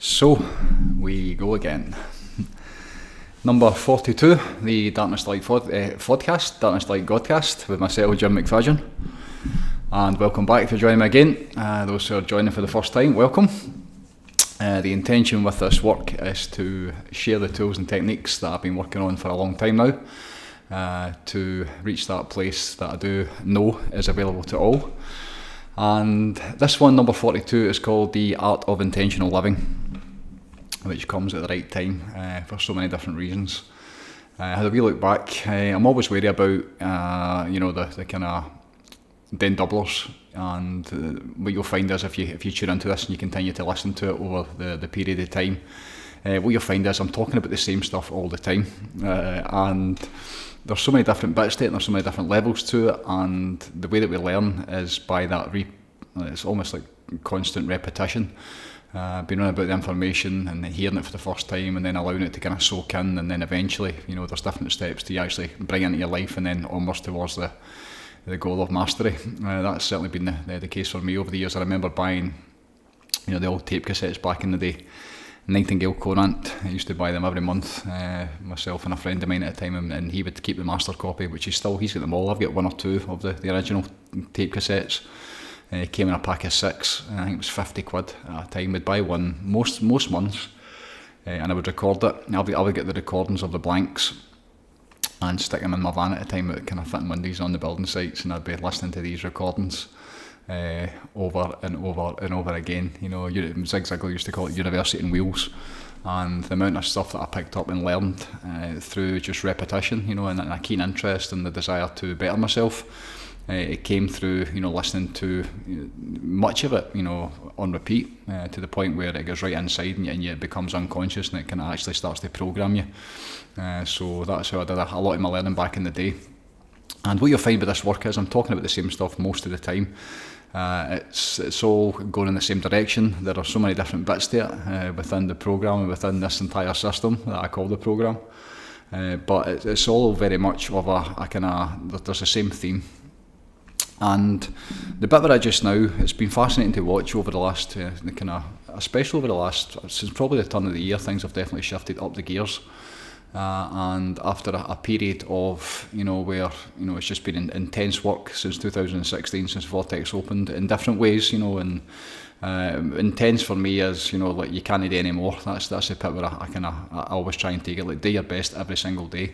So, we go again. Number 42, the Darkness Light podcast, Darkness Light Godcast, with myself, Jim McFadyen. And welcome back if you're joining me again. Those who are joining for the first time, welcome. The intention with this work is to share the tools and techniques that I've been working on for a long time now, to reach that place that I do know is available to all. And this one, number 42, is called The Art of Intentional Living, which comes at the right time for so many different reasons. Had a wee look back, I'm always wary about the kind of den doublers, and what you'll find is if you tune into this and you continue to listen to it over the period of time, what you'll find is I'm talking about the same stuff all the time, and there's so many different bits to it and there's so many different levels to it, and the way that we learn is by that it's almost like constant repetition. Being on about the information and hearing it for the first time and then allowing it to kind of soak in, and then eventually, there's different steps to actually bring into your life and then onwards towards the goal of mastery. That's certainly been the case for me over the years. I remember buying the old tape cassettes back in the day. Nightingale Courant, I used to buy them every month, myself and a friend of mine at the time, and he would keep the master copy, which he's got them all. I've got one or two of the original tape cassettes. It came in a pack of 6, and I think it was 50 quid at a time. We'd buy one most months, and I would record it. I would get the recordings of the blanks and stick them in my van at the time. It would kind of fit in windows on the building sites, and I'd be listening to these recordings over and over and over again. Zig Ziglar used to call it university in wheels, and the amount of stuff that I picked up and learned through just repetition, and a keen interest and the desire to better myself. It came through, listening to much of it, on repeat, to the point where it goes right inside and it becomes unconscious, and it kind of actually starts to program you. So that's how I did a lot of my learning back in the day. And what you'll find with this work is I'm talking about the same stuff most of the time. It's all going in the same direction. There are so many different bits to it within the program and within this entire system that I call the program. But it's all very much of a kind of, there's the same theme. And the bit that I just now, it's been fascinating to watch over the last, especially over the last, since probably the turn of the year, things have definitely shifted up the gears. And after a period of, where, it's just been intense work since 2016, since Vortex opened in different ways, and intense for me is, like you can't do any more. That's the bit where I always try and take it, like do your best every single day.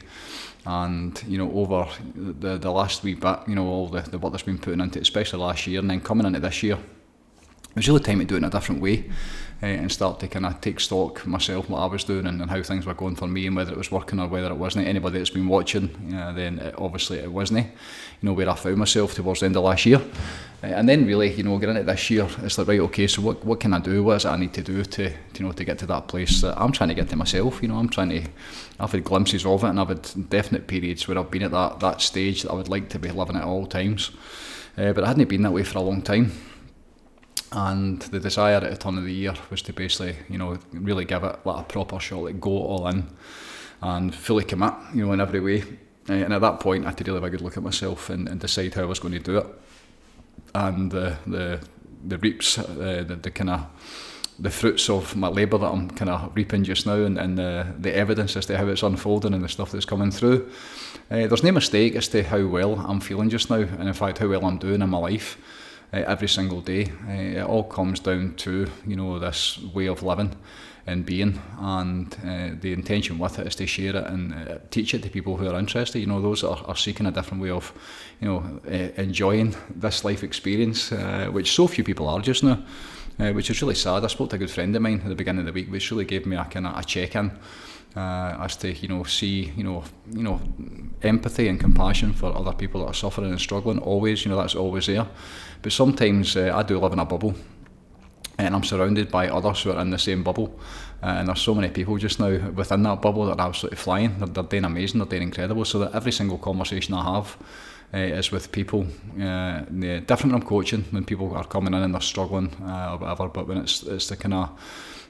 And over the last wee bit, all the work that's been put into it, especially last year, and then coming into this year, it was really time to do it in a different way, and start to kind of take stock myself, what I was doing and how things were going for me, and whether it was working or whether it wasn't. Anybody that's been watching, then obviously it wasn't, where I found myself towards the end of last year. And then really, getting into this year, it's like, right, okay, so what can I do? What is it I need to do to get to that place that I'm trying to get to myself? I've had glimpses of it, and I've had definite periods where I've been at that stage that I would like to be living at all times. But I hadn't been that way for a long time. And the desire at the turn of the year was to basically, really give it like a proper shot, like go all in and fully commit, in every way. And at that point, I had to really have a good look at myself and decide how I was going to do it. And the reaps, the kind of the fruits of my labour that I'm kind of reaping just now, and the evidence as to how it's unfolding and the stuff that's coming through. There's no mistake as to how well I'm feeling just now, and in fact how well I'm doing in my life. Every single day, it all comes down to this way of living and being, and the intention with it is to share it and teach it to people who are interested. Those that are seeking a different way of, enjoying this life experience, which so few people are just now, which is really sad. I spoke to a good friend of mine at the beginning of the week, which really gave me a kind of a check-in. As to see empathy and compassion for other people that are suffering and struggling. Always, that's always there. But sometimes I do live in a bubble, and I'm surrounded by others who are in the same bubble. And there's so many people just now within that bubble that are absolutely flying. They're doing amazing. They're doing incredible. So that every single conversation I have is with people. Different when I'm coaching, when people are coming in and they're struggling or whatever. But when it's the kind of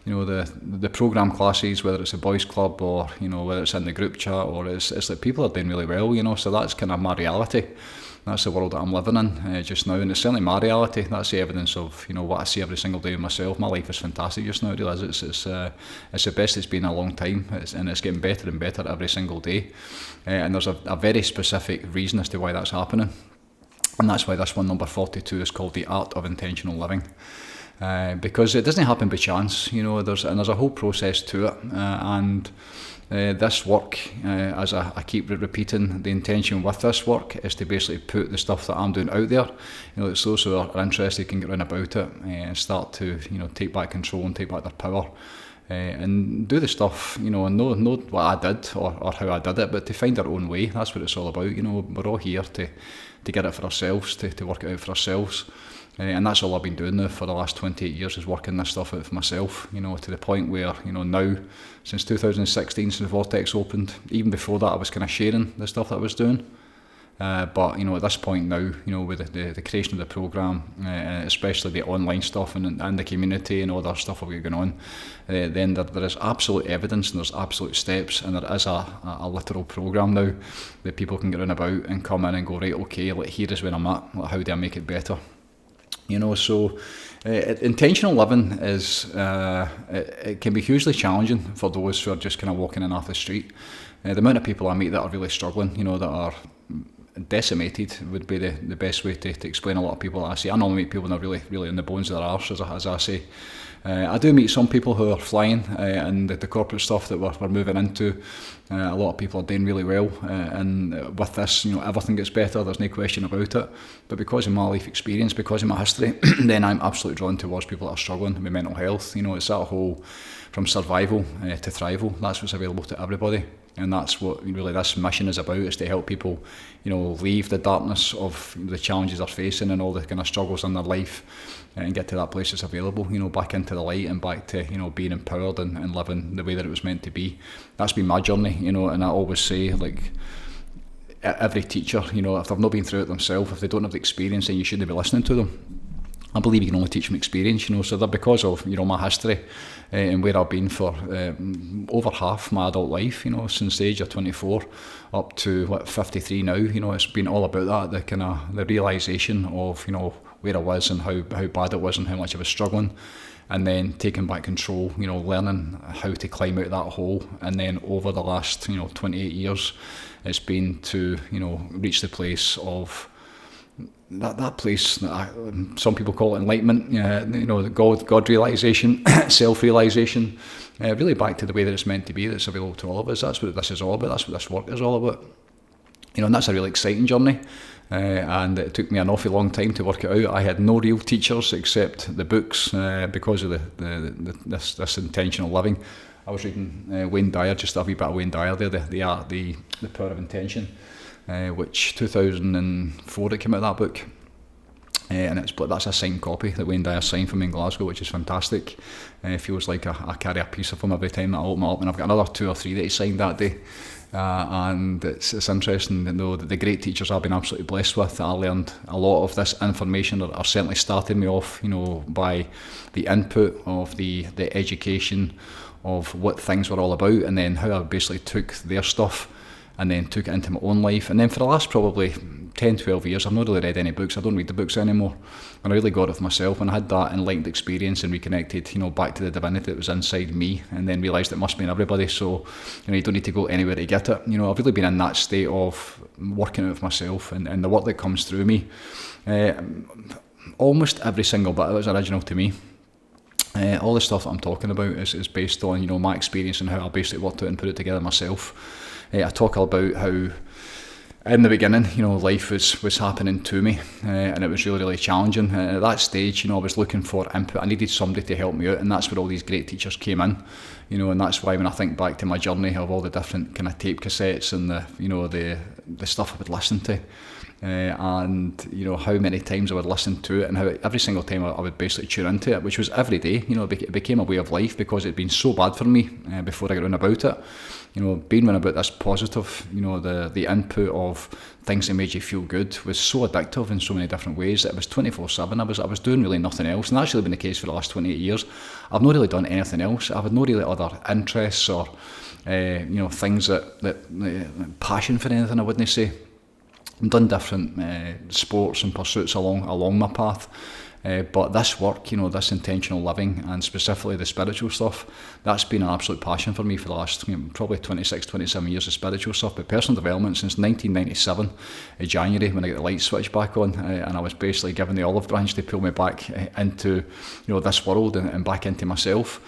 the program classes, whether it's a boys club or whether it's in the group chat, or it's like people are doing really well. So that's kind of my reality. That's the world that I'm living in just now, and it's certainly my reality. That's the evidence of what I see every single day of myself. My life is fantastic just now. I realise it's the best it's been in a long time, and it's getting better and better every single day. And there's a very specific reason as to why that's happening, and that's why this one, number 42, is called The Art of Intentional Living. Because it doesn't happen by chance, there's a whole process to it, and this work, as I keep repeating, the intention with this work is to basically put the stuff that I'm doing out there. It's those who are interested can get round about it and start to take back control and take back their power, and do the stuff, and know what I did or how I did it, but to find our own way. That's what it's all about. We're all here to get it for ourselves, to work it out for ourselves. And that's all I've been doing now for the last 28 years, is working this stuff out for myself, to the point where, now, since 2016, since Vortex opened, even before that I was kind of sharing the stuff that I was doing. But, at this point now, with the creation of the programme, especially the online stuff and the community and all that stuff that we're going on, then there is absolute evidence and there's absolute steps, and there is a literal programme now that people can get round about and come in and go, right, okay, here is where I'm at, how do I make it better? So intentional living is, it can be hugely challenging for those who are just kind of walking in off the street. The amount of people I meet that are really struggling, that are decimated, would be the best way to explain a lot of people that I see. I normally meet people that are really, really in the bones of their arse, as I say. I do meet some people who are flying, and the corporate stuff that we're moving into. A lot of people are doing really well, and with this, everything gets better. There's no question about it. But because of my life experience, because of my history, then I'm absolutely drawn towards people that are struggling with mental health. It's that whole from survival to thrival. That's what's available to everybody. And that's what really this mission is about, is to help people, leave the darkness of the challenges they're facing and all the kind of struggles in their life, and get to that place that's available, back into the light and back to, being empowered and living the way that it was meant to be. That's been my journey, and I always say, like, every teacher, if they've not been through it themselves, if they don't have the experience, then you shouldn't be listening to them. I believe you can only teach from experience, so that because of, my history and where I've been for over half my adult life, since the age of 24 up to 53 now, it's been all about that, the realisation of, where I was and how bad it was and how much I was struggling, and then taking back control, learning how to climb out that hole, and then over the last, 28 years, it's been to, reach the place of that place that some people call it enlightenment, God realisation, self-realisation, really back to the way that it's meant to be, that's available to all of us. That's what this is all about, that's what this work is all about. And that's a really exciting journey, and it took me an awfully long time to work it out. I had no real teachers except the books, because of this intentional living. I was reading Wayne Dyer, just a wee bit of Wayne Dyer there, the Power of Intention, which 2004 it came out, that book, and that's a signed copy that Wayne Dyer signed for me in Glasgow, which is fantastic. It feels like I carry a piece of him every time that I open it up, and I've got another 2 or 3 that he signed that day. And it's interesting to know that the great teachers I've been absolutely blessed with, I learned a lot of this information that are certainly started me off, by the input of the education of what things were all about, and then how I basically took their stuff and then took it into my own life. And then for the last probably 10, 12 years, I've not really read any books. I don't read the books anymore. And I really got it for myself, and I had that enlightened experience and reconnected, back to the divinity that was inside me, and then realised it must be in everybody. So, you don't need to go anywhere to get it. I've really been in that state of working out for myself, and the work that comes through me, almost every single bit of it is original to me. All the stuff that I'm talking about is based on, my experience and how I basically worked out and put it together myself. I talk about how in the beginning, life was happening to me, and it was really, really challenging. And at that stage, I was looking for input. I needed somebody to help me out, and that's where all these great teachers came in. And that's why when I think back to my journey of all the different kind of tape cassettes and the the stuff I would listen to. And you know how many times I would listen to it, and how every single time I would basically tune into it, which was every day. You know, it became a way of life because it'd been so bad for me before I got round about it. You know, being round about this positive, you know, the input of things that made you feel good was so addictive in so many different ways that it was 24/7. I was doing really nothing else, and that's actually been the case for the last 28 years. I've not really done anything else. I've had no really other interests or you know, things that passion for anything, I wouldn't say. I've done different sports and pursuits along my path, but this work, you know, this intentional living, and specifically the spiritual stuff, that's been an absolute passion for me for the last probably 26, 27 years of spiritual stuff. But personal development since 1997, in January, when I got the light switch back on, and I was basically given the olive branch to pull me back into, you know, this world and back into myself.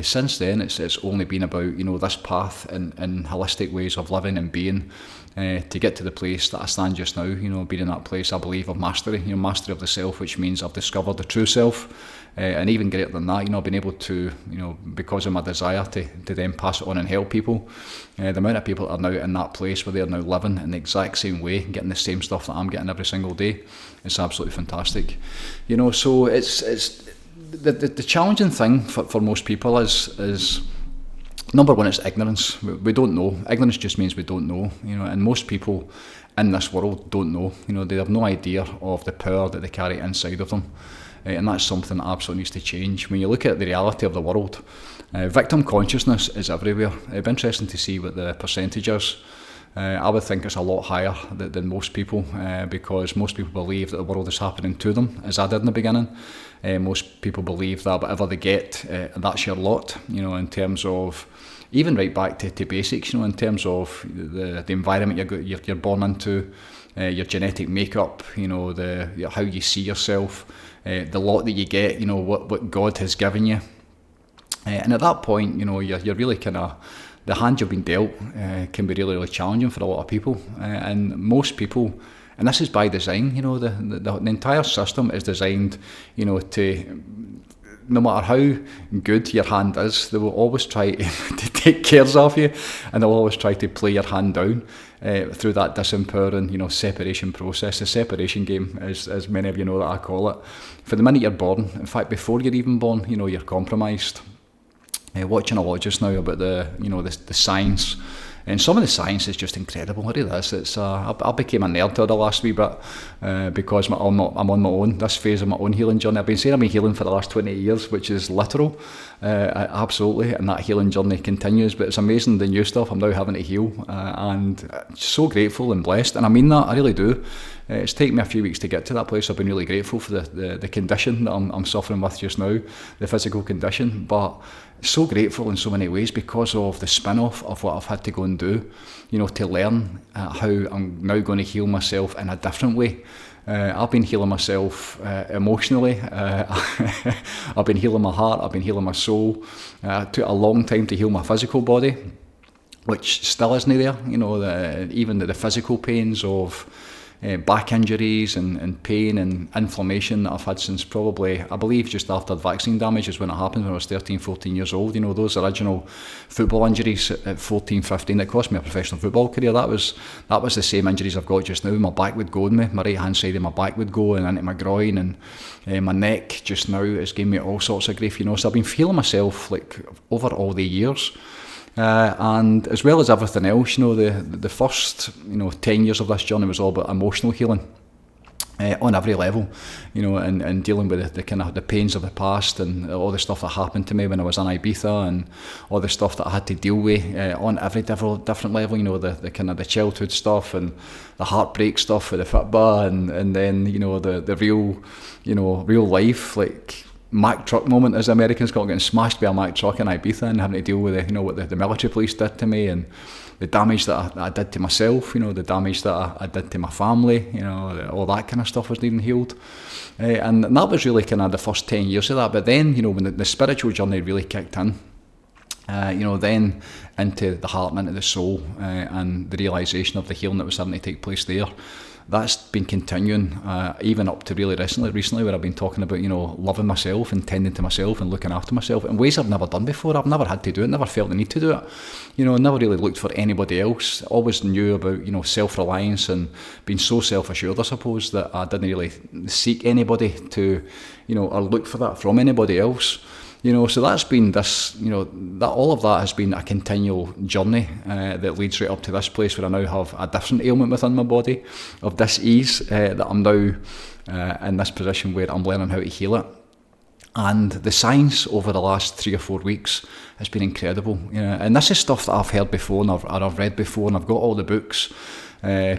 Since then, it's only been about, you know, this path and holistic ways of living and being, to get to the place that I stand just now. You know, being in that place, I believe, of mastery. You know, mastery of the self, which means I've discovered the true self, and even greater than that, you know, I've been able to, you know, because of my desire to then pass it on and help people. The amount of people that are now in that place where they're now living in the exact same way, getting the same stuff that I'm getting every single day, it's absolutely fantastic. You know, so it's the challenging thing for most people is number one, it's ignorance. We don't know. Ignorance just means we don't know, you know, and most people in this world don't know. You know, they have no idea of the power that they carry inside of them, and that's something that absolutely needs to change. When you look at the reality of the world, victim consciousness is everywhere. It'd be interesting to see what the percentage is. I would think it's a lot higher than most people, because most people believe that the world is happening to them, as I did in the beginning. Most people believe that whatever they get, that's your lot, you know, in terms of, even right back to basics, you know, in terms of the environment you're born into, your genetic makeup, you know, how you see yourself, the lot that you get, you know, what God has given you. And at that point, you know, you're really kind of, the hand you've been dealt can be really, really challenging for a lot of people, and most people, and this is by design. You know, the entire system is designed, you know, to, no matter how good your hand is, they will always try to take cares of you, and they'll always try to play your hand down through that disempowering, you know, separation process. The separation game, as many of you know that I call it. For the minute you're born, in fact, before you're even born, you know, you're compromised. Watching a lot just now about the science, and some of the science is just incredible. It really is. It's I became a nerd the last wee bit because I'm on my own, this phase of my own healing journey. I've been saying I've been healing for the last 20 years, which is literal, absolutely, and that healing journey continues. But it's amazing the new stuff I'm now having to heal, and so grateful and blessed, and I mean that, I really do. It's taken me a few weeks to get to that place. I've been really grateful for the condition that I'm suffering with just now, the physical condition, but so grateful in so many ways because of the spin-off of what I've had to go and do, you know, to learn how I'm now going to heal myself in a different way. I've been healing myself emotionally, I've been healing my heart, I've been healing my soul. It took a long time to heal my physical body, which still isn't there, you know, even the physical pains of back injuries and pain and inflammation that I've had since probably, I believe, just after vaccine damage is when it happened, when I was 13, 14 years old. You know, those original football injuries at 14, 15 that cost me a professional football career, that was the same injuries I've got just now. My back would go in me, my right hand side of my back would go and into my groin, and my neck just now is giving me all sorts of grief, you know. So I've been feeling myself like over all the years. And as well as everything else, you know, the first, you know, 10 years of this journey was all about emotional healing on every level, you know, and dealing with the kind of the pains of the past and all the stuff that happened to me when I was in Ibiza, and all the stuff that I had to deal with on every different level, you know, the kind of the childhood stuff and the heartbreak stuff with the football, and then, you know, the real, you know, real life, like Mack truck moment, as the Americans call it, getting smashed by a Mack truck in Ibiza and having to deal with you know, what the military police did to me, and the damage that I did to myself, you know, the damage that I did to my family, you know, all that kind of stuff wasn't even healed. And that was really kind of the first 10 years of that. But then, you know, when the spiritual journey really kicked in, you know, then into the heart and into the soul, and the realisation of the healing that was having to take place there, that's been continuing even up to really recently where I've been talking about, loving myself and tending to myself and looking after myself in ways I've never done before. I've never had to do it, never felt the need to do it. Never really looked for anybody else. Always knew about, self-reliance and being so self-assured, I suppose, that I didn't really seek anybody to, or look for that from anybody else. So that's been this, that all of that has been a continual journey that leads right up to this place where I now have a different ailment within my body of dis-ease that I'm now in this position where I'm learning how to heal it. And the science over the last 3 or 4 weeks has been incredible. And this is stuff that I've heard before and I've read before, and I've got all the books.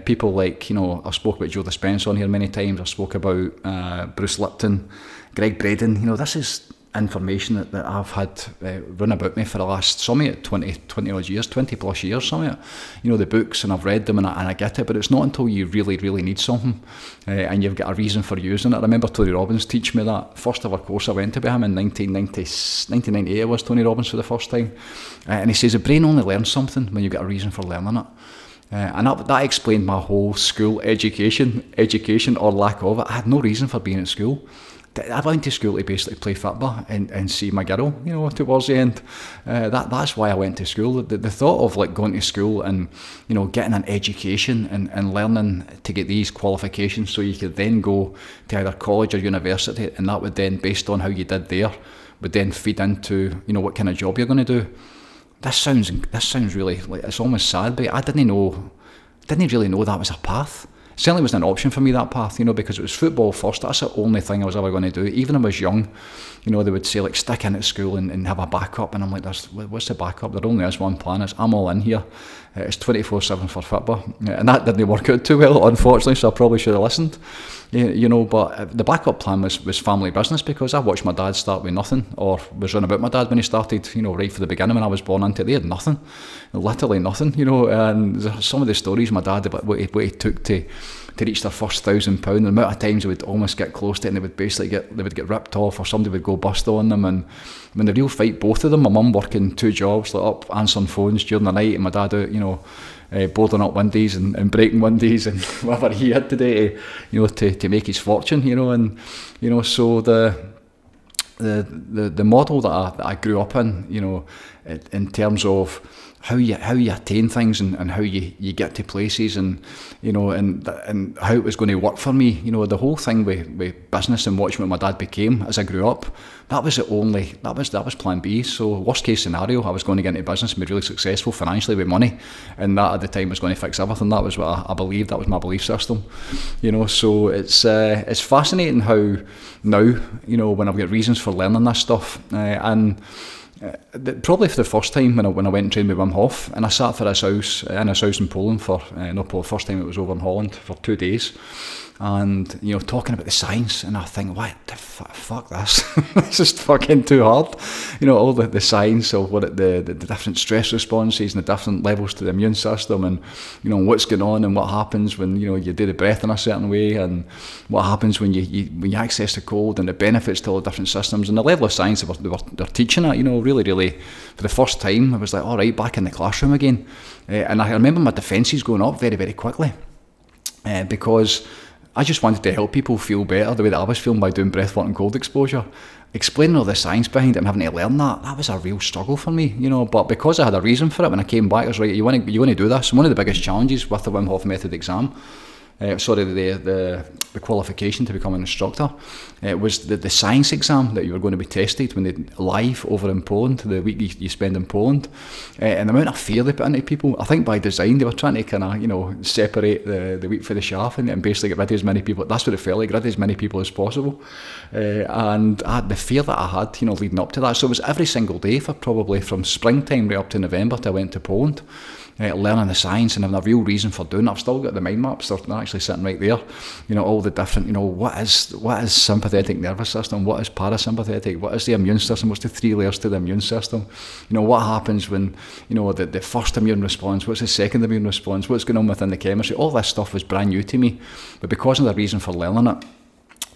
People like, I've spoke about Joe Dispenza on here many times. I spoke about Bruce Lipton, Greg Braden. This is information that I've had run about me for the last, some of it, 20 odd years, 20 plus years, some of it. The books, and I've read them and I get it, but it's not until you really, really need something and you've got a reason for using it. I remember Tony Robbins teach me that. First ever course I went to by him in 1998, it was Tony Robbins for the first time. And he says the brain only learns something when you've got a reason for learning it. And that explained my whole school education or lack of it. I had no reason for being at school. I went to school to basically play football and see my girl, towards the end. That's why I went to school. The thought of like going to school and, getting an education and learning to get these qualifications so you could then go to either college or university, and that would then, based on how you did there, would then feed into, what kind of job you're going to do. This sounds really, like, it's almost sad, but I didn't really know that was a path. Certainly wasn't an option for me, that path, because it was football first. That's the only thing I was ever going to do. Even when I was young, they would say, like, stick in at school and have a backup. And I'm like, what's the backup? There only is one plan. I'm all in here. It's 24/7 for football. And that didn't work out too well, unfortunately, so I probably should have listened. But the backup plan was family business, because I watched my dad start with nothing, or was running about my dad when he started, right from the beginning when I was born into it. They had nothing, literally nothing, and some of the stories my dad, what he took to reach their first £1,000, the amount of times they would almost get close to it and they would basically get ripped off, or somebody would go bust on them. And when the real fight, both of them, my mum working 2 jobs, like up answering phones during the night, and my dad out, boarding up windies and breaking windies and whatever he had to do to make his fortune, and so the model that I grew up in, in terms of how you attain things and how you get to places, and and how it was going to work for me. The whole thing with business and watching what my dad became as I grew up, that was plan B. So worst case scenario, I was going to get into business and be really successful financially with money, and that at the time was going to fix everything. That was what I believed. That was my belief system. So it's fascinating how now, when I've got reasons for learning this stuff, and probably for the first time when I went and trained with Wim Hof, and I sat in his house in Poland for first time it was over in Holland for 2 days, and talking about the science, and I think, what the fuck this this is fucking too hard, all the science of what the different stress responses and the different levels to the immune system, and what's going on and what happens when you do the breath in a certain way, and what happens when you access the cold, and the benefits to all the different systems, and the level of science they're teaching it, really for the first time I was like, all right, back in the classroom again. And I remember my defences going up very, very quickly, because I just wanted to help people feel better the way that I was feeling by doing breathwork and cold exposure. Explaining all the science behind it and having to learn that was a real struggle for me, but because I had a reason for it, when I came back, I was right, you want to do this. And one of the biggest challenges with the Wim Hof method exam, the qualification to become an instructor, was the science exam that you were going to be tested when they live over in Poland, the week you spend in Poland, and the amount of fear they put into people. I think by design they were trying to kind of separate the wheat from the chaff and basically get rid of as many people. That's what it felt like, get rid of as many people as possible, and the fear that I had leading up to that. So it was every single day for probably from springtime right up to November till I went to Poland. Learning the science and having a real reason for doing it. I've still got the mind maps, they're actually sitting right there, all the different, what is sympathetic nervous system, what is parasympathetic, what is the immune system, what's the 3 layers to the immune system, what happens when, the first immune response, what's the second immune response, what's going on within the chemistry. All this stuff was brand new to me, but because of the reason for learning it,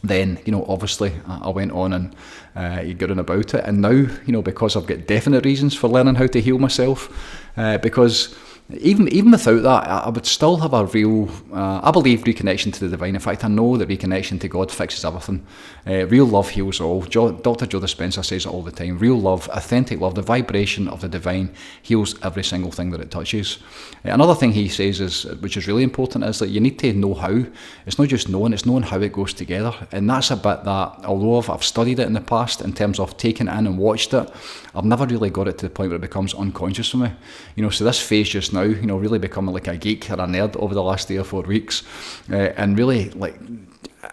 then, obviously I went on and got on about it. And now, because I've got definite reasons for learning how to heal myself, because even without that, I would still have a real, I believe reconnection to the divine. In fact, I know that reconnection to God fixes everything. Real love heals all. Dr. Joe Dispenza says it all the time. Real love, authentic love, the vibration of the divine heals every single thing that it touches. Another thing he says is, which is really important, is that you need to know how. It's not just knowing, it's knowing how it goes together. And that's a bit that, although I've studied it in the past in terms of taking it in and watched it, I've never really got it to the point where it becomes unconscious for me. So this phase just now, really becoming like a geek or a nerd over the last 3 or 4 weeks, and really like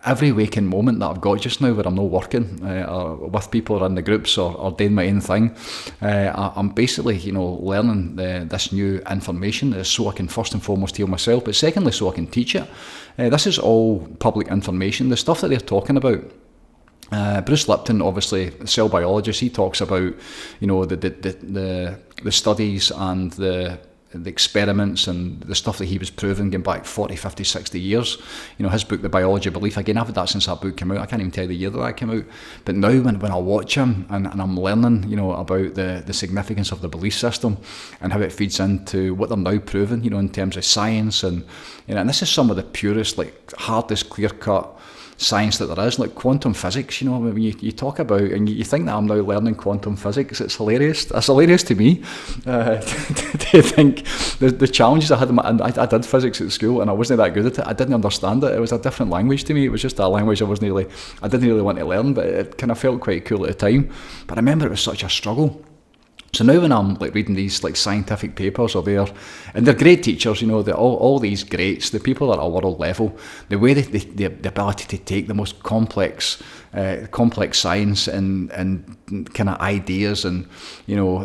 every waking moment that I've got just now where I'm not working or with people or in the groups or doing my own thing, I'm basically learning this new information so I can first and foremost heal myself, but secondly so I can teach it. This is all public information. The stuff that they're talking about, Bruce Lipton, obviously a cell biologist, he talks about the studies and the experiments and the stuff that he was proving going back 40, 50, 60 years. His book, The Biology of Belief, again, I've had that since that book came out. I can't even tell you the year that came out. But now when I watch him and I'm learning, about the significance of the belief system and how it feeds into what they're now proving, in terms of science and this is some of the purest, like hardest, clear-cut science that there is, like quantum physics. When you talk about and you think that I'm now learning quantum physics, it's hilarious. It's hilarious to me to think the challenges I had. I did physics at school and I wasn't that good at it. I didn't understand it. It was a different language to me. It was just a language I didn't really want to learn, but it kind of felt quite cool at the time. But I remember it was such a struggle. So now when I'm like reading these like scientific papers and they're great teachers, they're all these greats, the people that are at world level, the way the ability to take the most complex science and kind of ideas and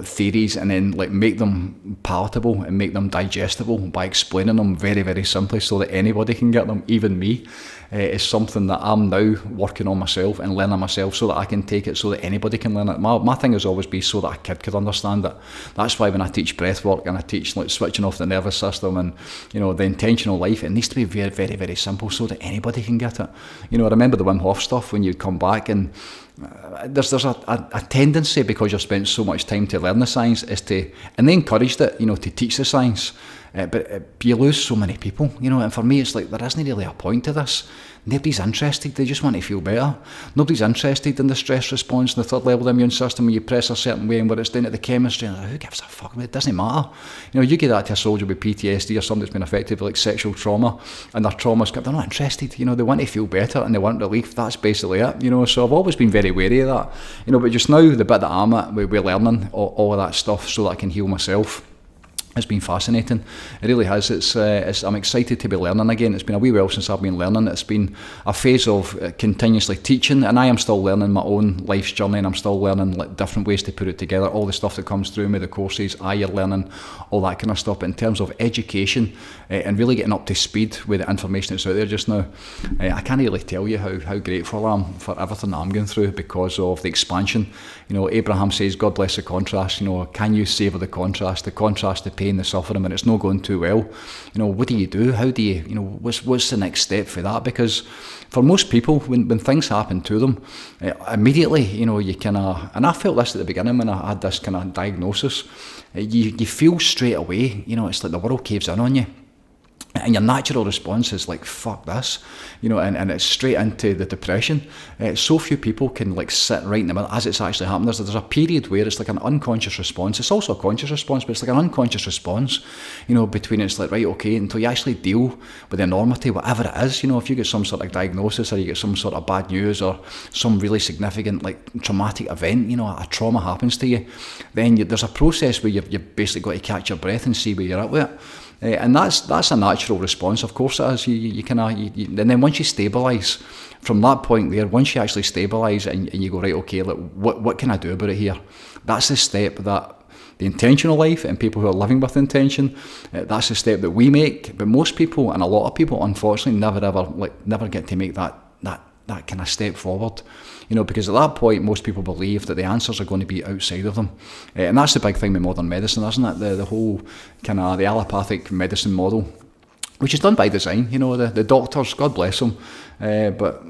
theories and then like make them palatable and make them digestible by explaining them very, very simply so that anybody can get them, even me. Is something that I'm now working on myself and learning myself so that I can take it so that anybody can learn it. My thing has always been so that a kid could understand it. That's why when I teach breath work and I teach like switching off the nervous system and the intentional life, it needs to be very, very, very simple so that anybody can get it. I remember the Wim Hof stuff when you'd come back and there's a tendency, because you've spent so much time to learn the science, and they encouraged it, to teach the science. But you lose so many people, and for me it's like there isn't really a point to this. Nobody's interested, they just want to feel better. Nobody's interested in the stress response and the third level of the immune system when you press a certain way and what it's doing to the chemistry. And who gives a fuck? It doesn't matter. You give that to a soldier with PTSD or somebody that's been affected with like sexual trauma and their trauma's they're not interested. They want to feel better and they want relief. That's basically it. So I've always been very wary of that. But just now the bit that I'm at, we're learning all of that stuff so that I can heal myself. It's been fascinating. It really has. I'm excited to be learning again. It's been a wee while since I've been learning. It's been a phase of continuously teaching, and I am still learning my own life's journey, and I'm still learning like different ways to put it together. All the stuff that comes through me, the courses, you're learning, all that kind of stuff. But in terms of education and really getting up to speed with the information that's out there just now, I can't really tell you how grateful I am for everything that I'm going through because of the expansion. Abraham says, God bless the contrast. Can you savour the contrast the pain, the suffering when it's not going too well? What do? How do you, what's the next step for that? Because for most people, when things happen to them, immediately, you kind of, and I felt this at the beginning when I had this kind of diagnosis, you feel straight away, it's like the world caves in on you. And your natural response is like, fuck this, and it's straight into the depression. So few people can like sit right in the middle as it's actually happening. There's a period where it's like an unconscious response. It's also a conscious response, but it's like an unconscious response, between it's like, right, okay, until you actually deal with the enormity, whatever it is, if you get some sort of diagnosis or you get some sort of bad news or some really significant like traumatic event, a trauma happens to you, then there's a process where you've basically got to catch your breath and see where you're at with it. And that's a natural response, of course it is. You and then once you stabilise, from that point there, once you actually stabilise and you go, right, okay, look, what can I do about it here? That's the step that the intentional life and people who are living with intention, that's the step that we make. But most people, and a lot of people, unfortunately, never get to make that kind of step forward. Because at that point, most people believe that the answers are going to be outside of them. And that's the big thing with modern medicine, isn't it? The whole kind of the allopathic medicine model, which is done by design. The doctors, God bless them, but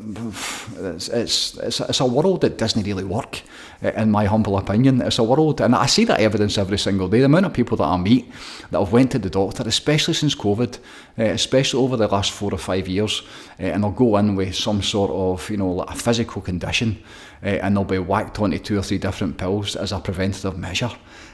it's a world that doesn't really work. in my humble opinion. It's a world, and I see that evidence every single day. The amount of people that I meet that have went to the doctor, especially since COVID, especially over the last 4 or 5 years, and they'll go in with some sort of, like a physical condition, and they'll be whacked onto 2 or 3 different pills as a preventative measure.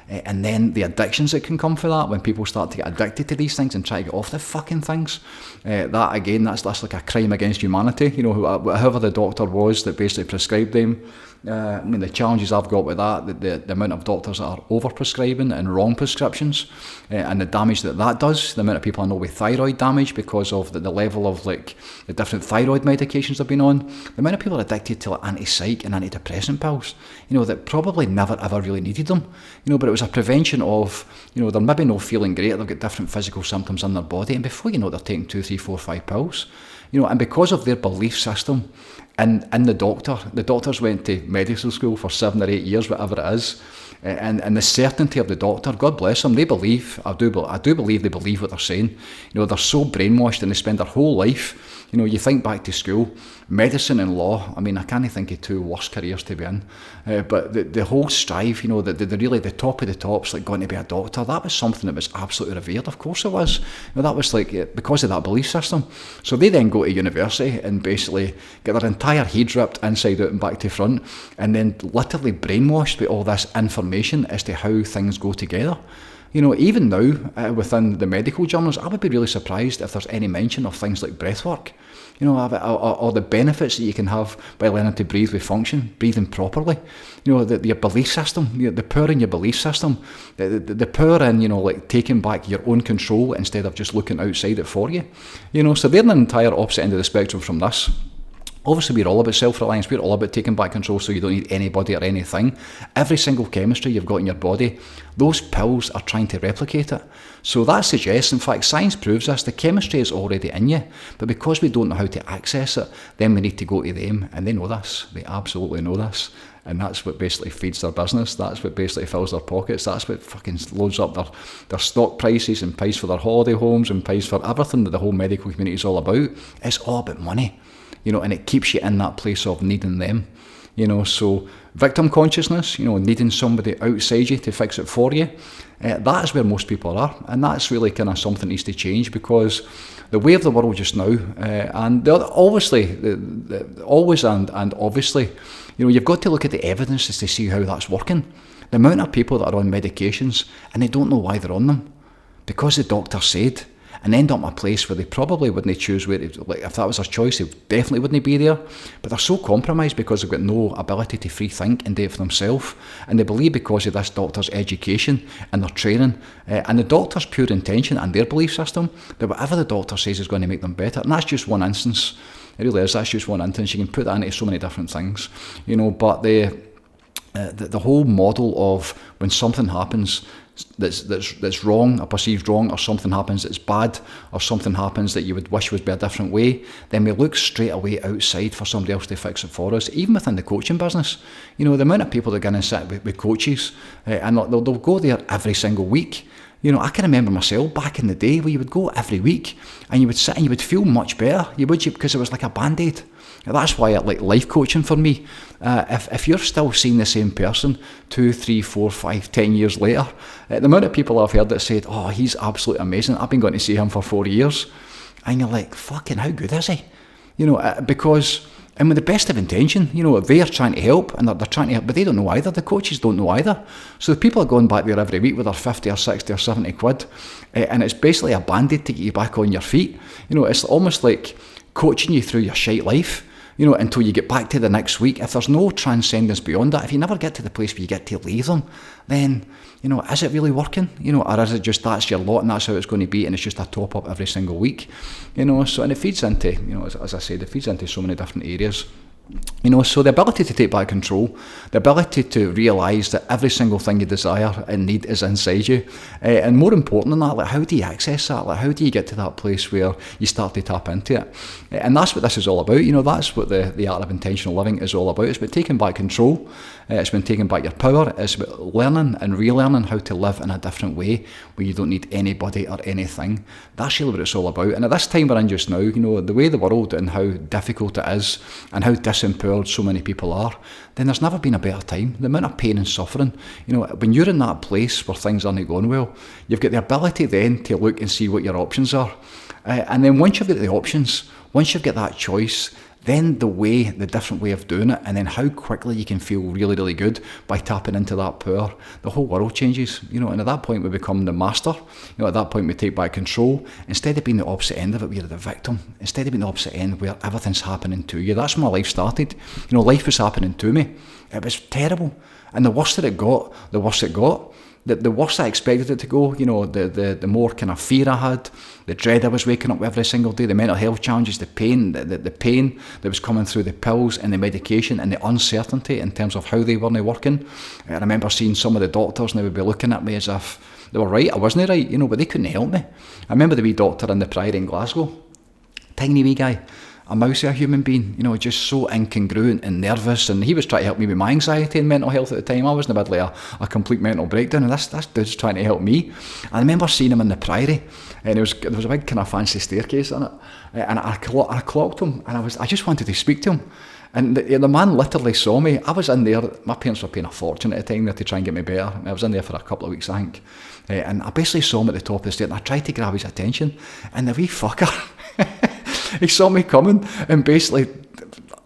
And then the addictions that can come for that, when people start to get addicted to these things and try to get off the fucking things, that again, that's like a crime against humanity. Whoever the doctor was that basically prescribed them, the challenges I've got with that, the amount of doctors that are over-prescribing and wrong prescriptions, and the damage that does, the amount of people I know with thyroid damage because of the level of the different thyroid medications they've been on, the amount of people addicted to anti-psych and antidepressant pills, that probably never ever really needed them, but it was a prevention of, they're maybe not feeling great, they've got different physical symptoms in their body, and before you know, they're taking 2, 3, 4, 5 pills, and because of their belief system and the doctors went to medical school for 7 or 8 years, whatever it is, and the certainty of the doctor, God bless them, they believe, I do believe they believe what they're saying. They're so brainwashed and they spend their whole life, you think back to school, medicine and law, I can't think of 2 worse careers to be in, but the whole strive, the really the top of the tops, like going to be a doctor, that was something that was absolutely revered, of course it was. That was because of that belief system. So they then go to university and basically get their entire heads ripped inside out and back to front, and then literally brainwashed with all this information as to how things go together. Even now, within the medical journals, I would be really surprised if there's any mention of things like breathwork, or the benefits that you can have by learning to breathe with function, breathing properly. Your belief system, the power in your belief system, the power in, taking back your own control instead of just looking outside it for you. So they're an entire opposite end of the spectrum from this. Obviously, we're all about self-reliance, we're all about taking back control so you don't need anybody or anything. Every single chemistry you've got in your body, those pills are trying to replicate it. So that suggests, in fact, science proves this, the chemistry is already in you, but because we don't know how to access it, then we need to go to them, and they know this, they absolutely know this. And that's what basically feeds their business, that's what basically fills their pockets, that's what fucking loads up their stock prices and pays for their holiday homes and pays for everything that the whole medical community is all about. It's all about money. And it keeps you in that place of needing them. So victim consciousness, needing somebody outside you to fix it for you, that is where most people are, and that's really kind of something that needs to change, because the way of the world just now, and obviously, you've got to look at the evidence to see how that's working. The amount of people that are on medications and they don't know why they're on them, because the doctor said, and end up in a place where they probably wouldn't choose where if that was their choice, they definitely wouldn't be there. But they're so compromised because they've got no ability to free think and do it for themselves. And they believe because of this doctor's education and their training, and the doctor's pure intention and their belief system, that whatever the doctor says is going to make them better. And that's just one instance. It really is, that's just one instance. You can put that into so many different things. But the whole model of when something happens that's wrong or perceived wrong, or something happens that's bad, or something happens that you would wish would be a different way, then we look straight away outside for somebody else to fix it for us. Even within the coaching business, the amount of people that go in and sit with coaches, and they'll go there every single week. I can remember myself back in the day where you would go every week and you would sit and you would feel much better. Because it was like a band-aid. That's why I like life coaching for me. If you're still seeing the same person 2, 3, 4, 5, 10 years later, the amount of people I've heard that said, oh, he's absolutely amazing, I've been going to see him for 4 years. And you're like, fucking how good is he? Because... And with the best of intention, they are trying to help, and they're trying to help, but they don't know either. The coaches don't know either. So the people are going back there every week with their 50 or 60 or 70 quid, and it's basically a band-aid to get you back on your feet. It's almost like coaching you through your shite life, until you get back to the next week. If there's no transcendence beyond that, if you never get to the place where you get to leave them, then, is it really working? Or is it just that's your lot and that's how it's going to be, and it's just a top up every single week? So, and it feeds into, as I said, it feeds into so many different areas. So the ability to take back control, the ability to realise that every single thing you desire and need is inside you, and more important than that, how do you access that? How do you get to that place where you start to tap into it? And that's what this is all about. That's what the art of intentional living is all about. It's about taking back control, It's been taking back your power. It's about learning and relearning how to live in a different way where you don't need anybody or anything. That's really what it's all about. And at this time we're in just now, the way the world and how difficult it is and how disempowered so many people are, then there's never been a better time. The amount of pain and suffering, when you're in that place where things aren't going well, you've got the ability then to look and see what your options are. And then once you've got the options, once you've got that choice, then the different way of doing it, and then how quickly you can feel really, really good by tapping into that power, the whole world changes, and at that point we become the master, at that point we take back control, instead of being the opposite end of it, we're the victim, instead of being the opposite end where everything's happening to you. That's when my life started, life was happening to me, it was terrible, and the worse that it got, the worse it got. The worse I expected it to go, the more kind of fear I had, the dread I was waking up every single day, the mental health challenges, the pain, the pain that was coming through the pills and the medication and the uncertainty in terms of how they weren't working. I remember seeing some of the doctors and they would be looking at me as if they were right, I wasn't right, but they couldn't help me. I remember the wee doctor in the Priory in Glasgow, tiny wee guy, a mouse of a human being, just so incongruent and nervous, and he was trying to help me with my anxiety and mental health at the time. I was in the middle of a complete mental breakdown, and this dude's trying to help me. I remember seeing him in the Priory, and there was a big kind of fancy staircase in it, and I clocked him, and I just wanted to speak to him. And the man literally saw me. I was in there, my parents were paying a fortune at the time there to try and get me better. I was in there for a couple of weeks, I think. And I basically saw him at the top of the stairs, and I tried to grab his attention, and the wee fucker, he saw me coming, and basically,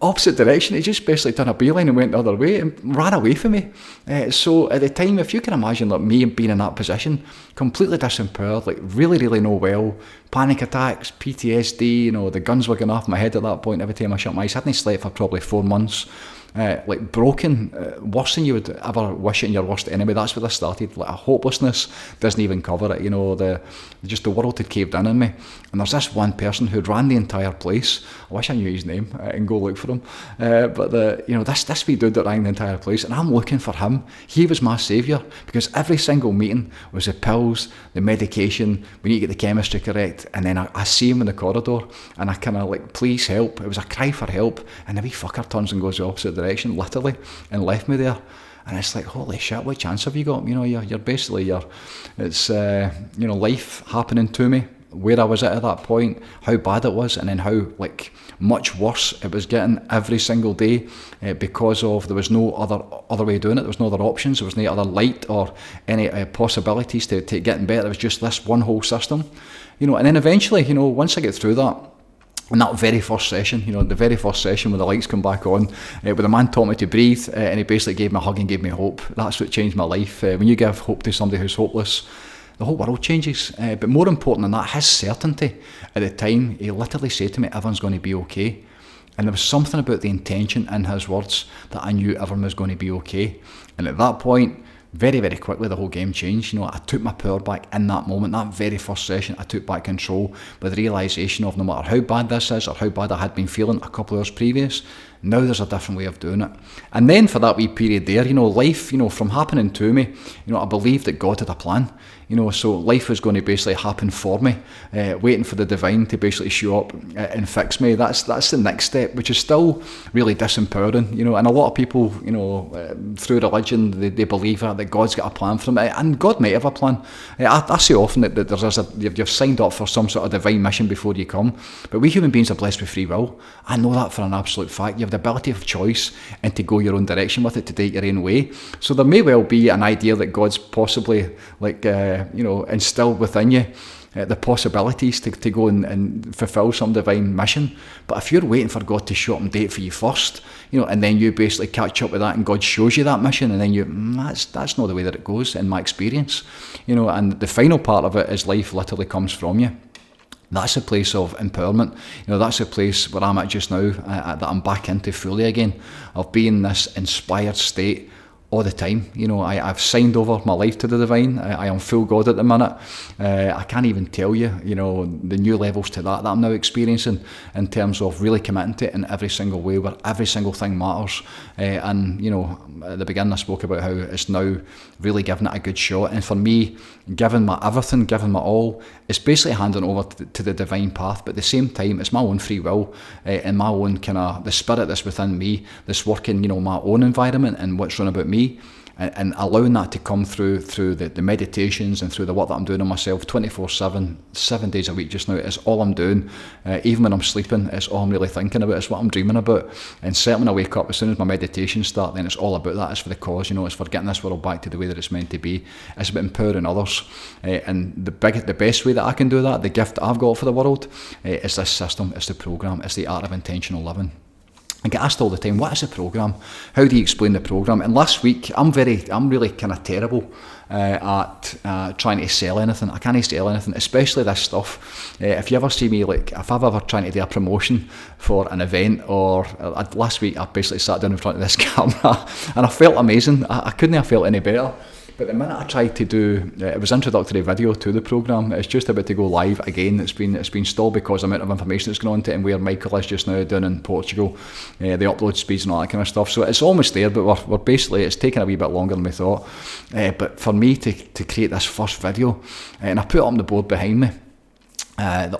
opposite direction, he just basically done a beeline and went the other way and ran away from me. So at the time, if you can imagine me being in that position, completely disempowered, really, really no well, panic attacks, PTSD, the guns were going off my head at that point every time I shut my eyes. I hadn't slept for probably 4 months. Broken, worse than you would ever wish it in your worst enemy. That's where this started. A hopelessness doesn't even cover it. The world had caved in on me. And there's this one person who'd ran the entire place. I wish I knew his name and go look for him. This wee dude that ran the entire place, and I'm looking for him. He was my saviour, because every single meeting was the pills, the medication, we need to get the chemistry correct. And then I see him in the corridor, and I kind of please help. It was a cry for help, and the wee fucker turns and goes the opposite direction, literally, and left me there. And it's like, holy shit, what chance have you got? You're basically, it's life happening to me, where I was at that point, how bad it was, and then how much worse it was getting every single day, because of there was no other way of doing it. There was no other options. There was no other light or any possibilities to getting better. It was just this one whole system, and then eventually, once I get through that. In that very first session, the very first session when the lights come back on, where the man taught me to breathe, and he basically gave me a hug and gave me hope. That's what changed my life. When you give hope to somebody who's hopeless, the whole world changes. But more important than that, his certainty at the time, he literally said to me, everyone's going to be okay. And there was something about the intention in his words that I knew everyone was going to be okay. And at that point, very, very quickly, the whole game changed. I took my power back in that moment. That very first session, I took back control with the realisation of no matter how bad this is or how bad I had been feeling a couple of hours previous, now there's a different way of doing it. And then for that wee period there, life, from happening to me, I believed that God had a plan. So life was going to basically happen for me, waiting for the divine to basically show up and fix me. That's the next step, which is still really disempowering, and a lot of people, through religion, they believe that God's got a plan for them, and God might have a plan. I say often that you've signed up for some sort of divine mission before you come, but we human beings are blessed with free will. I know that for an absolute fact. You have the ability of choice and to go your own direction with it, to take your own way. So there may well be an idea that God's possibly instilled within you the possibilities to go and fulfill some divine mission. But if you're waiting for God to show up and date for you first, and then you basically catch up with that and God shows you that mission, and then that's not the way that it goes in my experience. And the final part of it is life literally comes from you. That's a place of empowerment. That's a place where I'm at just now, that I'm back into fully again, of being this inspired state all the time. You know, I've signed over my life to the divine. I am full God at the minute. I can't even tell you, you know, the new levels to that I'm now experiencing in terms of really committing to it in every single way, where every single thing matters. And, you know, at the beginning I spoke about how it's now really giving it a good shot. And for me, giving my everything, giving my all, it's basically handing over to the divine path. But at the same time, it's my own free will and my own kind of, the spirit that's within me, that's working, you know, my own environment and what's run about me. And allowing that to come through the meditations and through the work that I'm doing on myself 24/7, 7 days a week just now, is all I'm doing. Even when I'm sleeping, it's all I'm really thinking about. It's what I'm dreaming about. And certainly when I wake up, as soon as my meditations start, then it's all about that. It's for the cause, you know, it's for getting this world back to the way that it's meant to be. It's about empowering others. And the best way that I can do that, the gift that I've got for the world, is this system, it's the program, it's the art of intentional living. I get asked all the time, what is the programme? How do you explain the programme? And last week, I'm really kind of terrible at trying to sell anything. I can't sell anything, especially this stuff. If you ever see me, like, if I'm ever trying to do a promotion for an event, or last week I basically sat down in front of this camera and I felt amazing. I couldn't have felt any better. But the minute I tried to do, it was introductory video to the programme, it's just about to go live again. It's been stalled because of the amount of information that's going on to it, and where Michael is just now down in Portugal, the upload speeds and all that kind of stuff. So it's almost there, but we're basically, it's taken a wee bit longer than we thought. But for me to create this first video, and I put it on the board behind me,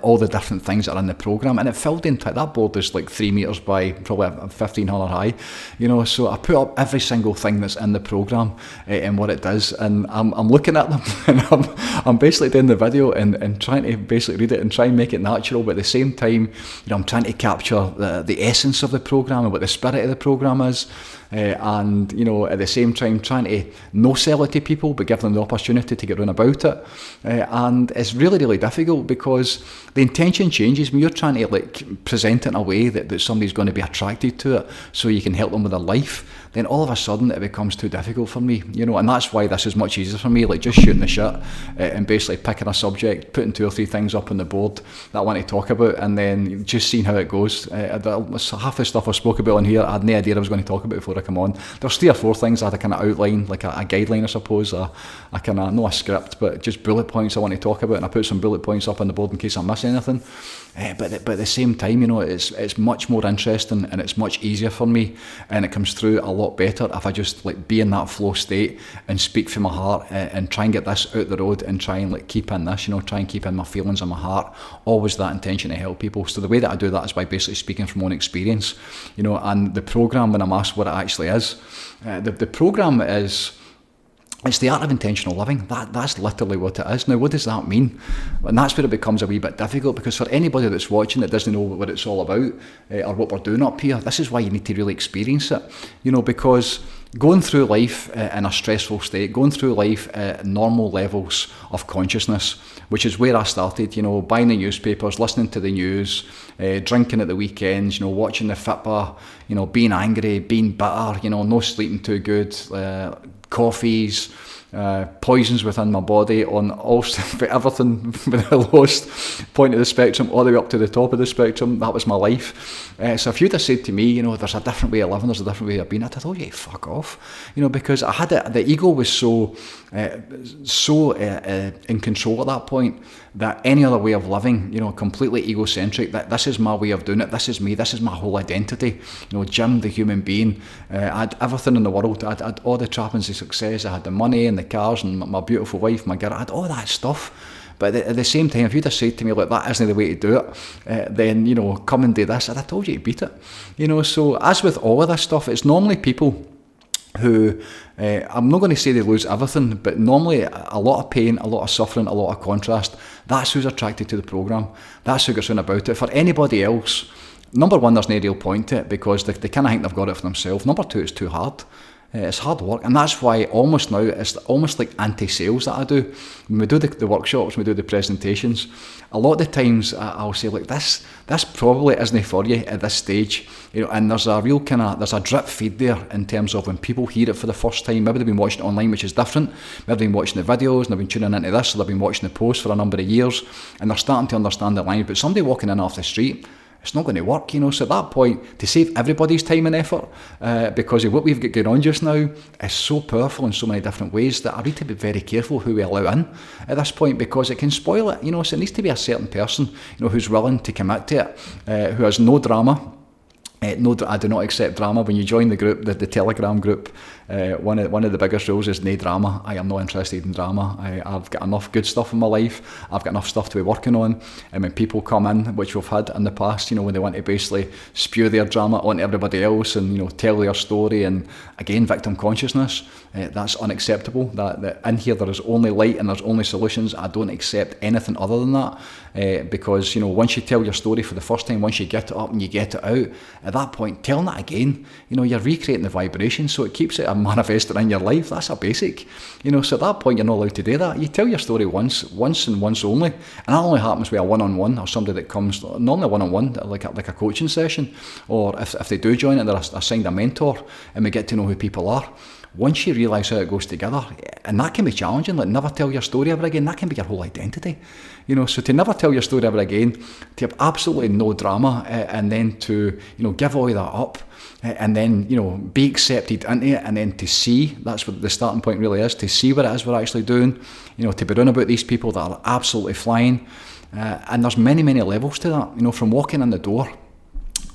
all the different things that are in the programme, and it filled the entire, that board is like 3 metres by probably 1,500 high, you know, so I put up every single thing that's in the programme and what it does, and I'm looking at them and I'm basically doing the video and trying to basically read it and try and make it natural, but at the same time, you know, I'm trying to capture the essence of the programme and what the spirit of the programme is. And, you know, at the same time trying to no sell it to people but give them the opportunity to get round about it, and it's really, really difficult because the intention changes when you're trying to like present it in a way that somebody's going to be attracted to it so you can help them with their life. Then all of a sudden it becomes too difficult for me, you know, and that's why this is much easier for me, like just shooting the shit and basically picking a subject, putting 2 or 3 things up on the board that I want to talk about, and then just seeing how it goes. Half the stuff I spoke about on here, I had no idea I was going to talk about before I come on. There's 3 or 4 things I had to kind of outline, like a guideline, I suppose, a kind of, not a script, but just bullet points I want to talk about, and I put some bullet points up on the board in case I miss anything. But at the same time, you know, it's much more interesting and it's much easier for me, and it comes through a lot better if I just like be in that flow state and speak from my heart and try and get this out the road and try and like keep in this, you know, try and keep in my feelings and my heart, always that intention to help people. So the way that I do that is by basically speaking from my own experience, you know. And the programme, when I'm asked what it actually is, the programme is, it's the art of intentional living. That's literally what it is. Now, what does that mean? And that's where it becomes a wee bit difficult, because for anybody that's watching that doesn't know what it's all about or what we're doing up here, this is why you need to really experience it. You know, because going through life in a stressful state, going through life at normal levels of consciousness, which is where I started, you know, buying the newspapers, listening to the news, drinking at the weekends, you know, watching the football, you know, being angry, being bitter, you know, no sleeping too good, coffees, poisons within my body, on all everything from the lowest point of the spectrum all the way up to the top of the spectrum. That was my life. So if you'd have said to me, you know, there's a different way of living, there's a different way of being, I'd have told you, fuck off, you know, because I had it, the ego was so in control at that point that any other way of living, you know, completely egocentric, that this is my way of doing it, this is me, this is my whole identity, you know, Jim the human being. I had everything in the world, I had all the trappings of success, I had the money and the cars and my beautiful wife, my girl, I had all that stuff. But at the same time, if you'd have said to me, look, that isn't the way to do it, then, you know, come and do this, I'd have told you to beat it. You know, so as with all of this stuff, it's normally people who, I'm not going to say they lose everything, but normally a lot of pain, a lot of suffering, a lot of contrast, that's who's attracted to the programme. That's who gets on about it. For anybody else, number one, there's no real point to it, because they kind of think they've got it for themselves. Number two, it's too hard. It's hard work, and that's why almost now it's almost like anti-sales that I do. When we do the workshops, when we do the presentations, a lot of the times I'll say, like, this probably isn't for you at this stage, you know. And there's a real there's a drip feed there in terms of when people hear it for the first time. Maybe they've been watching it online, which is different. Maybe they've been watching the videos and they've been tuning into this, or they've been watching the posts for a number of years, and they're starting to understand the language. But somebody walking in off the street, it's not going to work, So at that point, to save everybody's time and effort, because of what we've got going on just now, is so powerful in so many different ways that I need to be very careful who we allow in at this point, because it can spoil it, So it needs to be a certain person, who's willing to commit to it, who has no drama. No, I do not accept drama. When you join the group, the Telegram group, one of the biggest rules is no drama. I am not interested in drama. I've got enough good stuff in my life. I've got enough stuff to be working on. And when people come in, which we've had in the past, when they want to basically spew their drama onto everybody else and tell their story, and again, victim consciousness, that's unacceptable. That in here there is only light and there's only solutions. I don't accept anything other than that, because once you tell your story for the first time, once you get it up and you get it out, at that point, telling it again, you're recreating the vibration, so it keeps it manifesting in your life. That's a basic, so at that point, you're not allowed to do that. You tell your story once and once only, and that only happens with a one-on-one or somebody that comes, normally a one-on-one, like a coaching session, or if they do join and they're assigned a mentor, and we get to know who people are. Once you realise how it goes together, and that can be challenging, like never tell your story ever again, that can be your whole identity, so to never tell your story ever again, to have absolutely no drama, and then to, give all of that up, and then, be accepted into it, and then to see, that's what the starting point really is, to see what it is we're actually doing, to be doing about these people that are absolutely flying, and there's many, many levels to that, from walking in the door,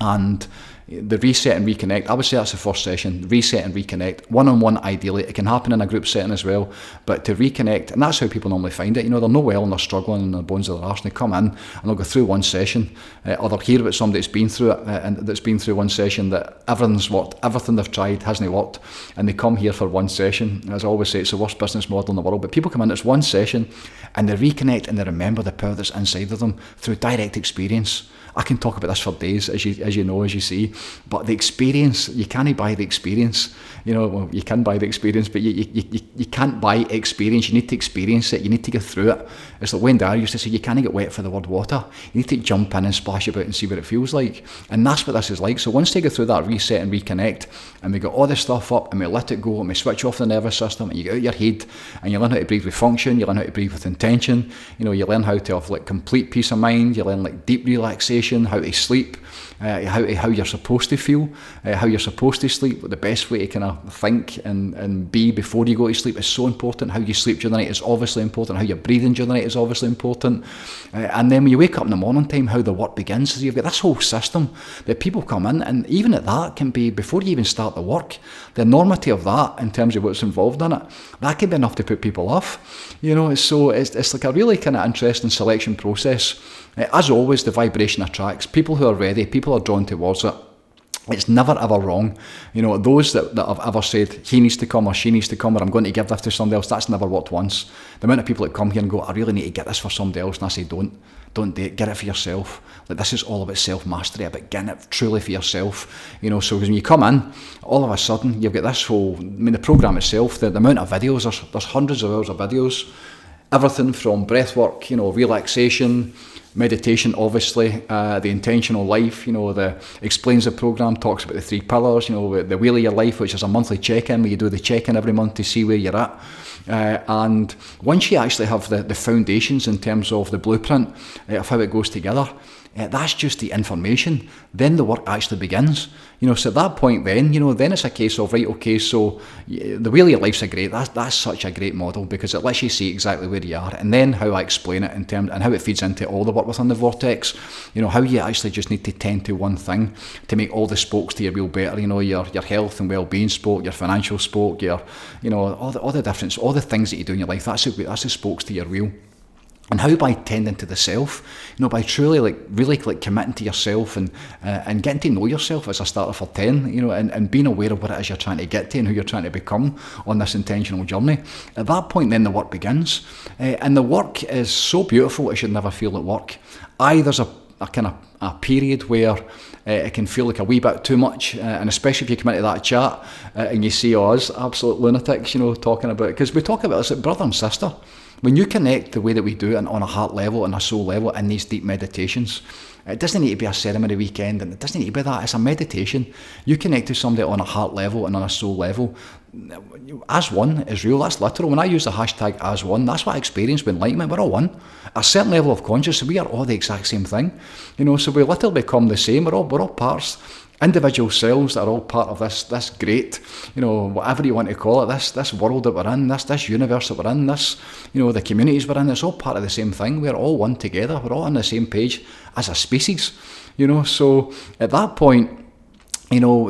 and the reset and reconnect. I would say that's the first session, reset and reconnect. One-on-one ideally, it can happen in a group setting as well, but to reconnect, and that's how people normally find it, they're not well and they're struggling in the bones of their arse, and they come in and they'll go through one session, or they'll hear about somebody that's been through it, and that's been through one session that everything's worked, everything they've tried hasn't worked, and they come here for one session. As I always say, it's the worst business model in the world, but people come in, it's one session, and they reconnect and they remember the power that's inside of them through direct experience. I can talk about this for days, as you see, but the experience, you can't buy the experience. Well, you can buy the experience, but you can't buy experience. You need to experience it. You need to go through it. It's like Wayne Dyer used to say, you can't get wet for the word water. You need to jump in and splash about and see what it feels like. And that's what this is like. So once they go through that reset and reconnect, and we got all this stuff up, and we let it go, and we switch off the nervous system, and you get out your head, and you learn how to breathe with function, you learn how to breathe with intention, you learn how to have complete peace of mind, you learn deep relaxation, how to sleep, how you're supposed to feel, how you're supposed to sleep, the best way to kind of think and be before you go to sleep is so important. How you sleep during the night is obviously important. How you're breathing during the night is obviously important. And then when you wake up in the morning time, how the work begins. So you've got this whole system that people come in, and even at that can be, before you even start the work, the enormity of that in terms of what's involved in it, that can be enough to put people off. So it's like a really kind of interesting selection process. As always, the vibration attracts people who are ready. People are drawn towards it. It's never ever wrong. Those that have ever said he needs to come or she needs to come, or I'm going to give this to somebody else, that's never worked once. The amount of people that come here and go, I really need to get this for somebody else, and I say, don't do it, get it for yourself. This is all about self-mastery, about getting it truly for yourself. So when you come in, all of a sudden, you've got this whole, the program itself, the amount of videos, there's hundreds of hours of videos, everything from breath work, relaxation, meditation, obviously, the intentional life, the explains the program, talks about the 3 pillars, the wheel of your life, which is a monthly check-in where you do the check-in every month to see where you're at. And once you actually have the foundations in terms of the blueprint of how it goes together, that's just the information. Then the work actually begins. So at that point then it's a case of, right, okay, so the wheel of your life's that's such a great model, because it lets you see exactly where you are, and then how I explain it in terms, and how it feeds into all the work within the vortex, how you actually just need to tend to one thing to make all the spokes to your wheel better, your health and well-being spoke, your financial spoke, your, all the difference, all the things that you do in your life, that's the spokes to your wheel. And how by tending to the self, by truly really committing to yourself and getting to know yourself as a starter for 10, and being aware of what it is you're trying to get to and who you're trying to become on this intentional journey. At that point, then the work begins, and the work is so beautiful it should never feel like work. There's a kind of a period where it can feel like a wee bit too much, and especially if you come into that chat and you see us absolute lunatics, talking about it, because we talk about this like brother and sister. When you connect the way that we do it on a heart level and a soul level in these deep meditations, It doesn't need to be a ceremony weekend, and it doesn't need to be that. It's a meditation. You connect to somebody on a heart level and on a soul level. As one is real, that's literal. When I use the hashtag as one, that's what I experience with enlightenment. We're all one. At a certain level of consciousness, we are all the exact same thing. So we literally become the same. We're all parts, individual selves that are all part of this great, whatever you want to call it, this world that we're in, this universe that we're in, this, the communities we're in, it's all part of the same thing. We're all one together. We're all on the same page as a species, So at that point,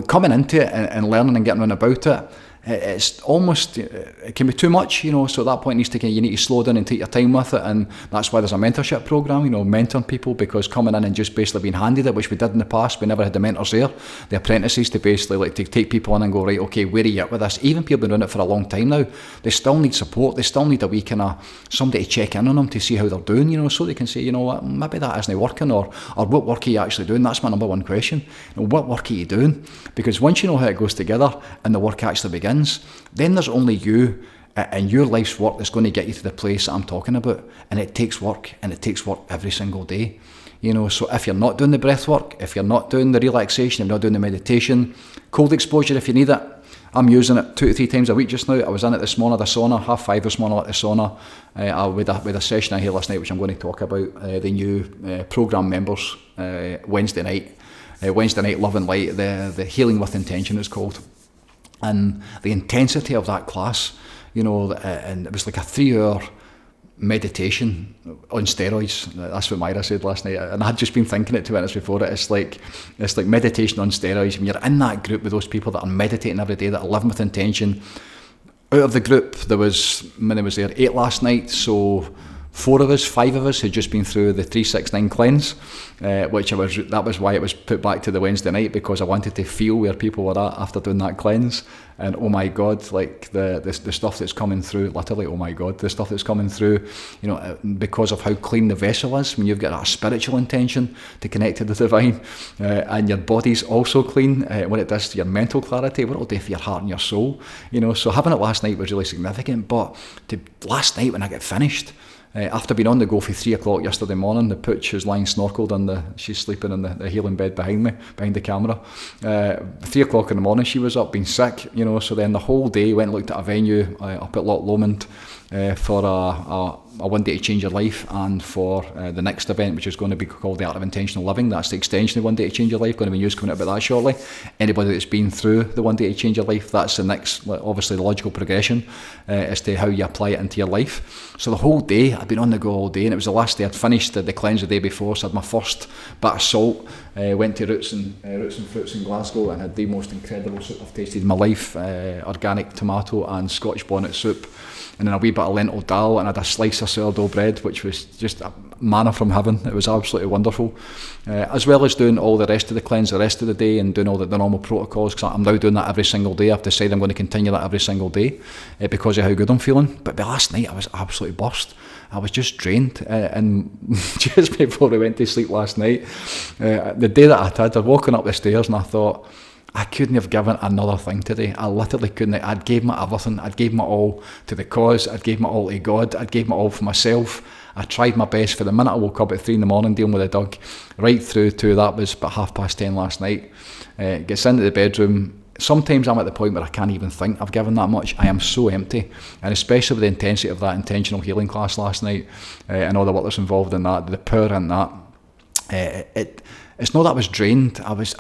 coming into it and learning and getting on about it, it's almost, it can be too much, so at that point you need to slow down and take your time with it, and that's why there's a mentorship program, mentoring people, because coming in and just basically being handed it, which we did in the past, we never had the mentors there, the apprentices to basically to take people in and go, right, okay, where are you at with this? Even people have been doing it for a long time now, they still need support, they still need a wee kind of somebody to check in on them to see how they're doing, so they can say, what, maybe that isn't working, or what work are you actually doing? That's my number one question. What work are you doing? Because once you know how it goes together and the work actually begins, then there's only you and your life's work that's going to get you to the place that I'm talking about. And it takes work, and it takes work every single day. So if you're not doing the breath work, if you're not doing the relaxation, if you're not doing the meditation, cold exposure if you need it, I'm using it 2 to 3 times a week just now. I was in it this morning, the sauna, 5:30 this morning at the sauna, with a session I had last night, which I'm going to talk about, the new programme members, Wednesday night Love and Light, the Healing with Intention is called. And the intensity of that class, and it was like a 3-hour meditation on steroids. That's what Myra said last night, and I'd just been thinking it 2 minutes before it. It's like meditation on steroids. When you're in that group with those people that are meditating every day, that are living with intention. Out of the group, there was 8 last night, so 5 of us had just been through the 369 cleanse, that was why it was put back to the Wednesday night, because I wanted to feel where people were at after doing that cleanse. And oh my God, like the stuff that's coming through, literally, oh my God, the stuff that's coming through, because of how clean the vessel is, when you've got that spiritual intention to connect to the divine, and your body's also clean, what it does to your mental clarity, what it'll do for your heart and your soul, so having it last night was really significant. But last night when I got finished, after being on the go for 3 o'clock yesterday morning, the pooch who's lying snorkeled she's sleeping in the healing bed behind me, behind the camera. 3 o'clock in the morning she was up, being sick, so then the whole day went and looked at a venue up at Loch Lomond for a one day to change your life, and for the next event, which is going to be called the Art of Intentional Living. That's the extension of one day to change your life, going to be news coming out about that shortly. Anybody that's been through the one day to change your life, that's the next, obviously the logical progression as to how you apply it into your life. So the whole day, I'd been on the go all day, and it was the last day. I'd finished the cleanse the day before, so I had my first bit of salt, went to Roots and Fruits in Glasgow and had the most incredible soup I've tasted in my life, organic tomato and Scotch bonnet soup, and then a wee bit of lentil dal, and I had a slice of sourdough bread, which was just a manna from heaven. It was absolutely wonderful, as well as doing all the rest of the cleanse the rest of the day, and doing all the normal protocols, because I'm now doing that every single day. I've decided I'm going to continue that every single day because of how good I'm feeling. But last night I was absolutely burst. I was just drained, and just before I went to sleep last night, the day that I'd had, I was walking up the stairs and I thought, I couldn't have given another thing today. I literally couldn't. I'd gave my everything. I'd gave my all to the cause. I'd gave my all to God. I'd gave my all for myself. I tried my best for the minute I woke up at 3 a.m. dealing with the dog, right through to that was about 10:30 last night. Gets into the bedroom. Sometimes I'm at the point where I can't even think I've given that much. I am so empty, and especially with the intensity of that intentional healing class last night, and all the work that's involved in that, the power in that. It's not that I was drained. I was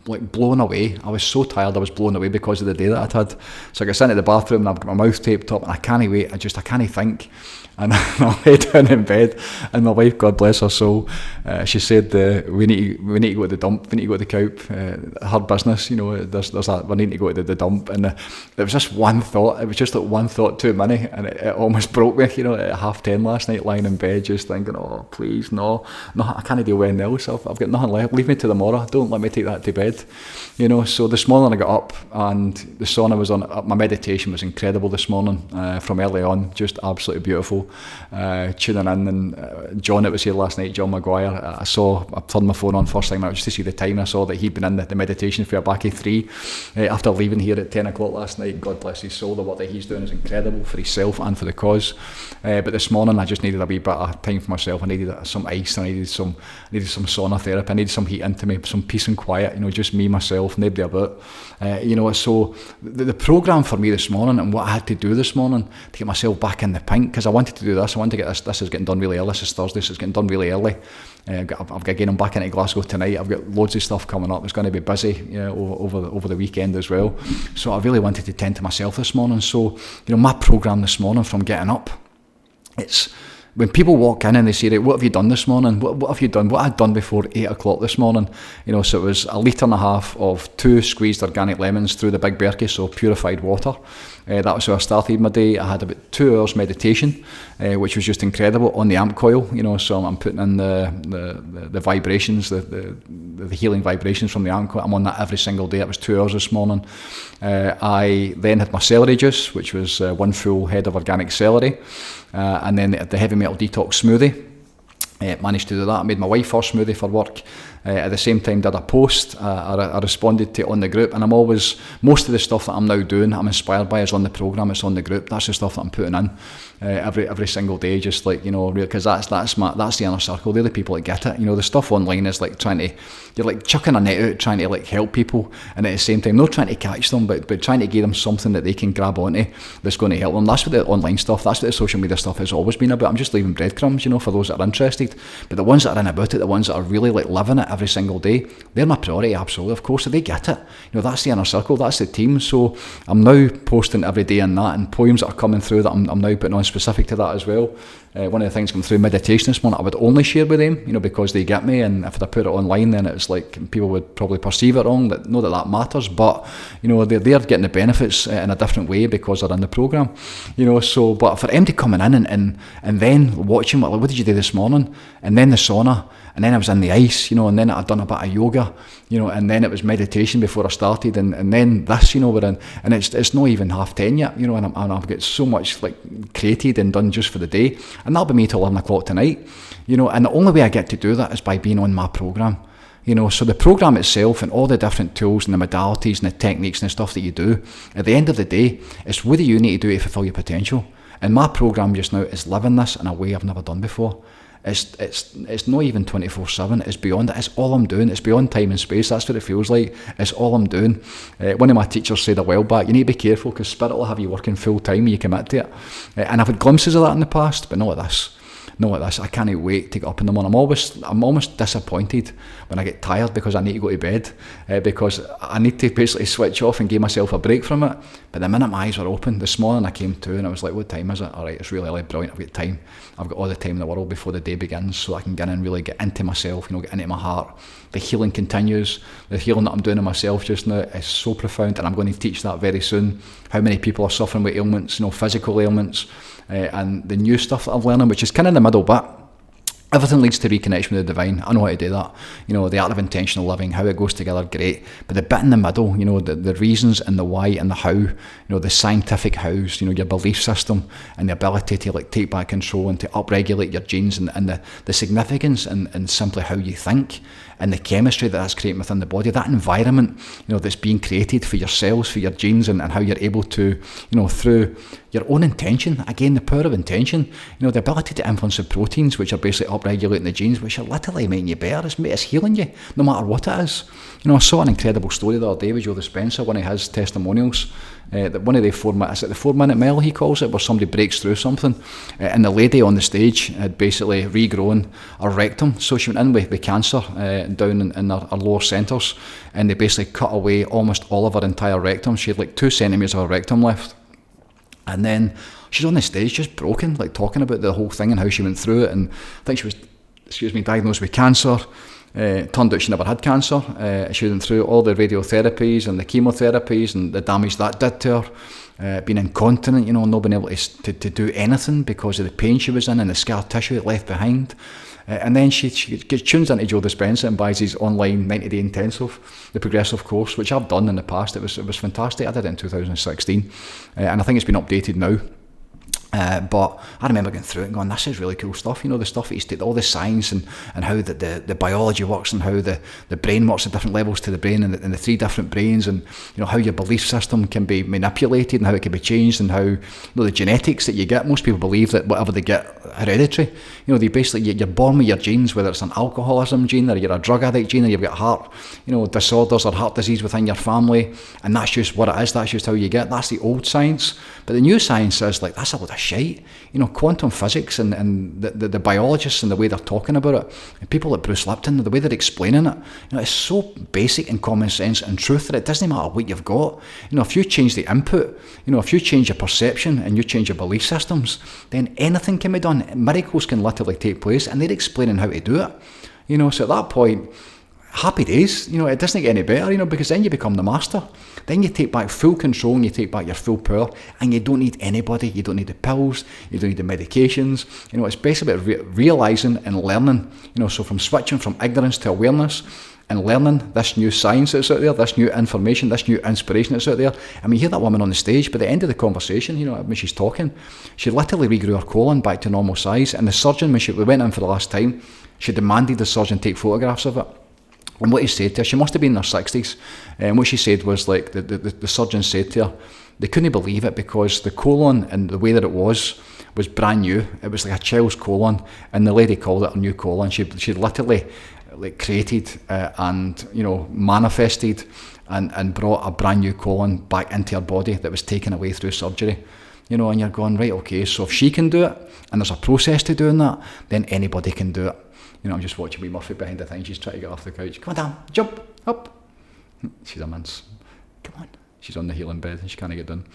like blown away. I was so tired. I was blown away because of the day that I'd had. So I got into the bathroom and I've got my mouth taped up and I can't wait. I can't think. And I lay down in bed, and my wife, God bless her soul, she said, we need to go to the dump, we need to go to the Coupe, her business, there's that, we need to go to the dump. And there was just one thought, it was just like one thought too many, and it almost broke me, at 10:30 last night, lying in bed, just thinking, oh please, no, I can't deal with anything else, I've got nothing left, leave me to tomorrow, don't let me take that to bed. So this morning I got up, and the sauna was on, my meditation was incredible this morning, from early on, just absolutely beautiful. school, tuning in, and John that was here last night, John Maguire, I turned my phone on first thing just to see the time, and I saw that he'd been in the meditation for back at 3 after leaving here at 10 o'clock last night. God bless his soul. The work that he's doing is incredible for himself and for the cause. But this morning I just needed a wee bit of time for myself. I needed some ice, I needed some sauna therapy, I needed some heat into me, some peace and quiet, just me, myself, nobody about. So the programme for me this morning, and what I had to do this morning to get myself back in the pink, because I wanted to do this, I wanted to get this is getting done really early, this is Thursday, so it's getting done really early. I'm back into Glasgow tonight. I've got loads of stuff coming up. It's going to be busy over the weekend as well. So I really wanted to tend to myself this morning. So, my programme this morning from getting up, it's when people walk in and they say, right, what have you done this morning? What have you done? What I'd done before 8 o'clock this morning? So it was 1.5 litres of 2 squeezed organic lemons through the Big Berkey, so purified water. That was how I started my day. I had about 2 hours meditation, which was just incredible on the amp coil. So I'm putting in the vibrations, the healing vibrations from the amp coil. I'm on that every single day. It was 2 hours this morning. I then had my celery juice, which was 1 full head of organic celery, and then the heavy metal detox smoothie. Managed to do that. I made my wife her smoothie for work. At the same time did a post. I responded to it on the group, and most of the stuff that I'm now doing, I'm inspired by, is on the programme, it's on the group. That's the stuff that I'm putting in every single day, just like, because that's the inner circle. They're the people that get it. The stuff online is like you're like chucking a net out, trying to like help people, and at the same time not trying to catch them, but trying to give them something that they can grab onto that's going to help them. That's what the online stuff, that's what the social media stuff has always been about. I'm just leaving breadcrumbs, for those that are interested. But the ones that are in about it, the ones that are really like living it every single day, they're my priority, absolutely. Of course, if they get it, that's the inner circle, that's the team. So I'm now posting every day on that, and poems that are coming through that I'm now putting on specific to that as well. One of the things coming through meditation this morning, I would only share with them, because they get me, and if I put it online, then it's like people would probably perceive it wrong, that that matters, but they're getting the benefits in a different way because they're in the programme, so, but for them to come in and then watching, what did you do this morning, and then the sauna, and then I was in the ice, and then I'd done a bit of yoga, and then it was meditation before I started, and then this, we're in, and it's not even 10:30 yet, and I've got so much like created and done just for the day, and that'll be me till 11 o'clock tonight, and the only way I get to do that is by being on my programme. So the programme itself and all the different tools and the modalities and the techniques and the stuff that you do, at the end of the day, it's what do you need to do to fulfil your potential. And my programme just now is living this in a way I've never done before. It's not even 24/7, it's beyond it, it's all I'm doing, it's beyond time and space, that's what it feels like, it's all I'm doing. One of my teachers said a while back, you need to be careful because Spirit will have you working full time when you commit to it. And I've had glimpses of that in the past, but not like this. I can't wait to get up in the morning. I'm almost disappointed when I get tired because I need to go to bed, because I need to basically switch off and give myself a break from it. But the minute my eyes were open, this morning I came to and I was like, what time is it? Alright, it's really early, brilliant, I've got time. I've got all the time in the world before the day begins, so I can get in and really get into myself, get into my heart. The healing continues. The healing that I'm doing in myself just now is so profound, and I'm going to teach that very soon. How many people are suffering with ailments, physical ailments, and the new stuff that I'm learning, which is kind of in the middle bit. Everything leads to reconnection with the divine. I know how to do that. The art of intentional living, how it goes together, great. But the bit in the middle, the reasons and the why and the how, the scientific hows, your belief system and the ability to like take back control and to upregulate your genes and the significance and simply how you think and the chemistry that's creating within the body, that environment, that's being created for your cells, for your genes, and how you're able to, through your own intention, again, the power of intention, the ability to influence the proteins, which are basically upregulating the genes, which are literally making you better, it's healing you, no matter what it is. I saw an incredible story the other day with Joe Dispenza, one of his testimonials, that one of the 4 minute, is it the 4 minute mile he calls it, where somebody breaks through something, and the lady on the stage had basically regrown her rectum, so she went in with cancer down in her lower centres, and they basically cut away almost all of her entire rectum. She had like 2 centimetres of her rectum left, and then she's on the stage just broken, like talking about the whole thing and how she went through it, and I think she was diagnosed with cancer. Turned out she never had cancer. She went through all the radiotherapies and the chemotherapies and the damage that did to her. Being incontinent, not being able to do anything because of the pain she was in and the scar tissue it left behind. And then she tunes into Joe Dispenza and buys his online 90-day intensive, the progressive course, which I've done in the past. It was fantastic. I did it in 2016, and I think it's been updated now. But I remember going through it and going, this is really cool stuff, the stuff that he's did, all the science and how the biology works and how the brain works at different levels to the brain and the three different brains, and how your belief system can be manipulated and how it can be changed, and how the genetics that you get. Most people believe that whatever they get hereditary. They basically, you're born with your genes, whether it's an alcoholism gene or you're a drug addict gene or you've got heart disorders or heart disease within your family, and that's just what it is. That's just how you get. That's the old science. But the new science is like, that's a lot of shite. Quantum physics and the biologists and the way they're talking about it, and people like Bruce Lipton, the way they're explaining it, it's so basic and common sense and truth that it doesn't matter what you've got. If you change the input, if you change your perception and you change your belief systems, then anything can be done. Miracles can literally take place, and they're explaining how to do it. So at that point, happy days. It doesn't get any better, because then you become the master. Then you take back full control and you take back your full power, and you don't need anybody. You don't need the pills. You don't need the medications. It's basically about realising and learning. So from switching from ignorance to awareness and learning this new science that's out there, this new information, this new inspiration that's out there. I mean, you hear that woman on the stage, but at the end of the conversation, when she's talking, she literally regrew her colon back to normal size. And the surgeon, when we went in for the last time, she demanded the surgeon take photographs of it. And what he said to her, she must have been in her 60s, and what she said was like, the surgeon said to her, they couldn't believe it because the colon and the way that it was brand new. It was like a child's colon, and the lady called it a new colon. She literally created and manifested and brought a brand new colon back into her body that was taken away through surgery. And you're going, right, okay, so if she can do it, and there's a process to doing that, then anybody can do it. I'm just watching wee Murphy behind the thing. She's trying to get off the couch. Come on, Dan, jump, up. She's a mince. Come on. She's on the healing bed and she can't get done.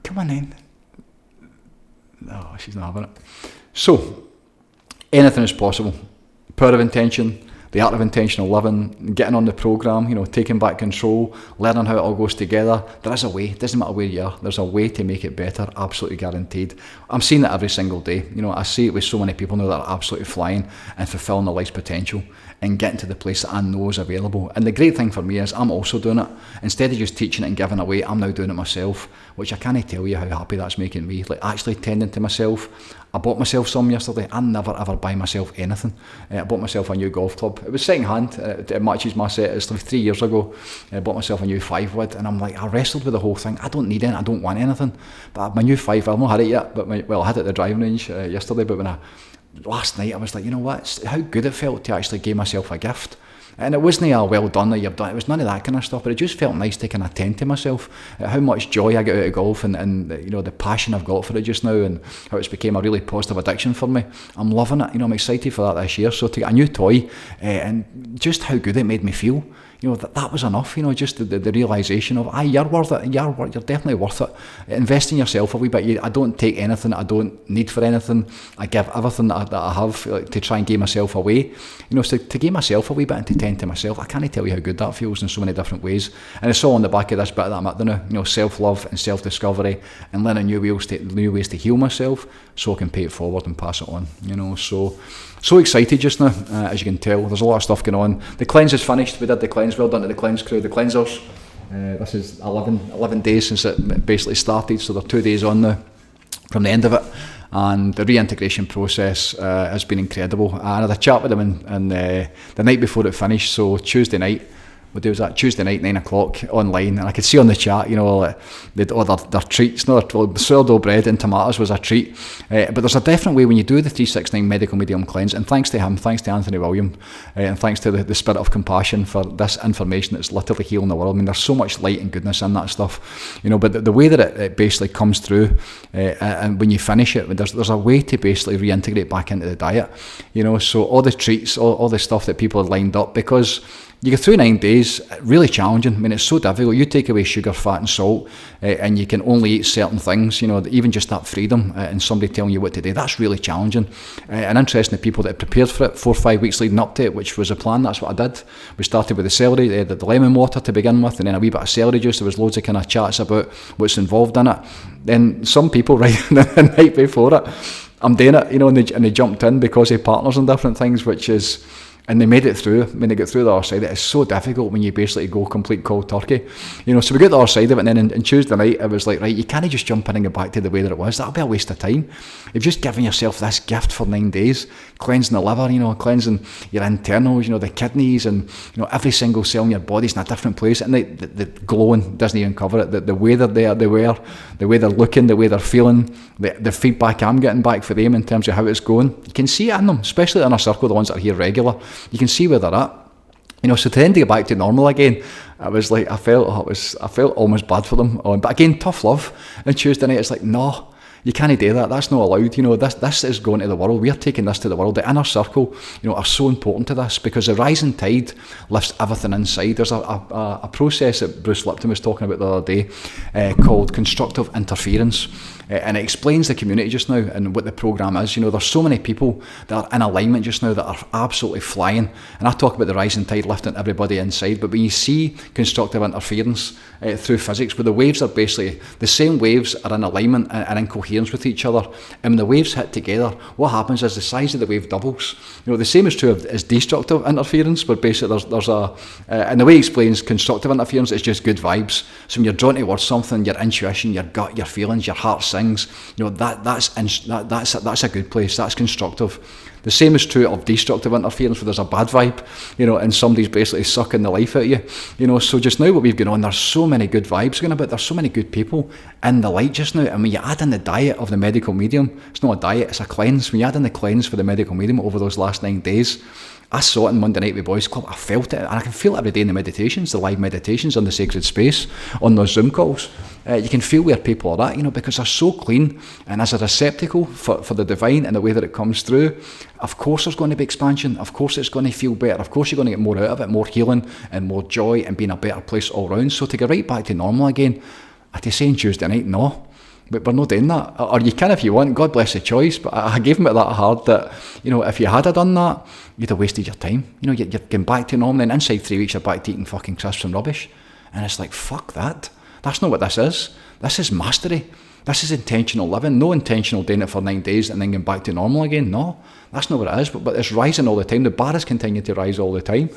Come on then. No, she's not having it. So, anything is possible. Power of intention, the art of intentional living, getting on the programme, taking back control, learning how it all goes together. There is a way. It doesn't matter where you are. There's a way to make it better, absolutely guaranteed. I'm seeing it every single day. I see it with so many people now that are absolutely flying and fulfilling their life's potential and getting to the place that I know is available. And the great thing for me is I'm also doing it. Instead of just teaching it and giving away, I'm now doing it myself, which I can't tell you how happy that's making me. Like actually tending to myself. I bought myself some yesterday. I never ever buy myself anything. I bought myself a new golf club. It was second hand. It matches my set. It's like 3 years ago. I bought myself a new 5-wood, and I'm like, I wrestled with the whole thing. I don't need it. I don't want anything. But my new 5, I've not had it yet. But I had it at the driving range yesterday. But last night I was like, you know what? How good it felt to actually give myself a gift. And it wasn't a well done that you've done. It was none of that kind of stuff, but it just felt nice to kind of tend to myself. How much joy I get out of golf and the passion I've got for it just now, and how it's became a really positive addiction for me. I'm loving it. I'm excited for that this year. So to get a new toy and just how good it made me feel. That was enough, just the realisation of, you're worth it, you're definitely worth it. Invest in yourself a wee bit. I don't take anything I don't need for anything. I give everything that I have to try and give myself away. So to give myself a wee bit and to tend to myself, I can't tell you how good that feels in so many different ways. And it's all on the back of this bit that I'm at now, self-love and self-discovery and learning new ways to heal myself so I can pay it forward and pass it on, So excited just now, as you can tell. There's a lot of stuff going on. The cleanse is finished. We did the cleanse. Well done to the cleanse crew, the cleansers. This is 11 days since it basically started, so they're 2 days on now from the end of it. And the reintegration process has been incredible. I had a chat with them and the night before it finished, so Tuesday night. What day was that? Tuesday night, 9 o'clock, online, and I could see on the chat, they'd ordered their treats. Sourdough bread and tomatoes was a treat. But there's a different way when you do the 369 medical medium cleanse, and thanks to him, thanks to Anthony William, and thanks to the spirit of compassion for this information that's literally healing the world. I mean, there's so much light and goodness in that stuff, but the way that it basically comes through, and when you finish it, there's a way to basically reintegrate back into the diet, so all the treats, all the stuff that people had lined up, because you go through 9 days, really challenging. I mean, it's so difficult. You take away sugar, fat and salt, and you can only eat certain things, even just that freedom and somebody telling you what to do, that's really challenging. And interesting, the people that had prepared for it 4 or 5 weeks leading up to it, which was a plan, that's what I did. We started with the celery, the lemon water to begin with, and then a wee bit of celery juice. There was loads of kind of chats about what's involved in it. Then some people, right, the night before it, I'm doing it, and they jumped in because of partners and different things, which is And they made it through. When they got through the other side, it is so difficult when you basically go complete cold turkey. So we got the other side of it, and then on Tuesday night, it was like, right, you can't just jump in and go back to the way that it was. That'll be a waste of time. You've just given yourself this gift for 9 days, cleansing the liver, cleansing your internals, the kidneys, and, every single cell in your body's in a different place. And the glowing doesn't even cover it. The way they wear, the way they're looking, the way they're feeling, the feedback I'm getting back for them in terms of how it's going. You can see it in them, especially in our circle, the ones that are here regular. You can see where they're at. So to then to get back to normal again, it was like I felt almost bad for them. But again, tough love. And Tuesday night, it's like, no, you can't do that. That's not allowed. This is going to the world. We're taking this to the world. The inner circle, are so important to this, because the rising tide lifts everything inside. There's a process that Bruce Lipton was talking about the other day called constructive interference. And it explains the community just now and what the programme is. There's so many people that are in alignment just now that are absolutely flying. And I talk about the rising tide lifting everybody inside, but when you see constructive interference through physics, where the waves are basically, the same waves are in alignment and in coherence with each other, and when the waves hit together, what happens is the size of the wave doubles. The same is true as destructive interference, but basically there's and the way he explains constructive interference is just good vibes. So when you're drawn towards something, your intuition, your gut, your feelings, your heart sings, that's a good place. That's constructive. The same is true of destructive interference, where there's a bad vibe, and somebody's basically sucking the life out of you. So just now what we've got on, there's so many good vibes going about, there's so many good people in the light just now. And when you add in the diet of the medical medium, it's not a diet, it's a cleanse. When you add in the cleanse for the medical medium over those last 9 days, I saw it on Monday night with Boys Club, I felt it, and I can feel it every day in the meditations, the live meditations on the sacred space, on those Zoom calls. You can feel where people are at, because they're so clean, and as a receptacle for the divine and the way that it comes through, of course there's going to be expansion, of course it's going to feel better, of course you're going to get more out of it, more healing and more joy and being a better place all round. So to get right back to normal again, I'd say on Tuesday night, no. But we're not doing that. Or you can if you want, God bless the choice, but I gave him it that hard that, if you had done that, you'd have wasted your time. You're getting back to normal, and inside 3 weeks you're back to eating fucking crisps and rubbish. And it's like, fuck that. That's not what this is. This is mastery. This is intentional living. No intentional doing it for 9 days and then getting back to normal again. No, that's not what it is. But it's rising all the time. The bar is continuing to rise all the time.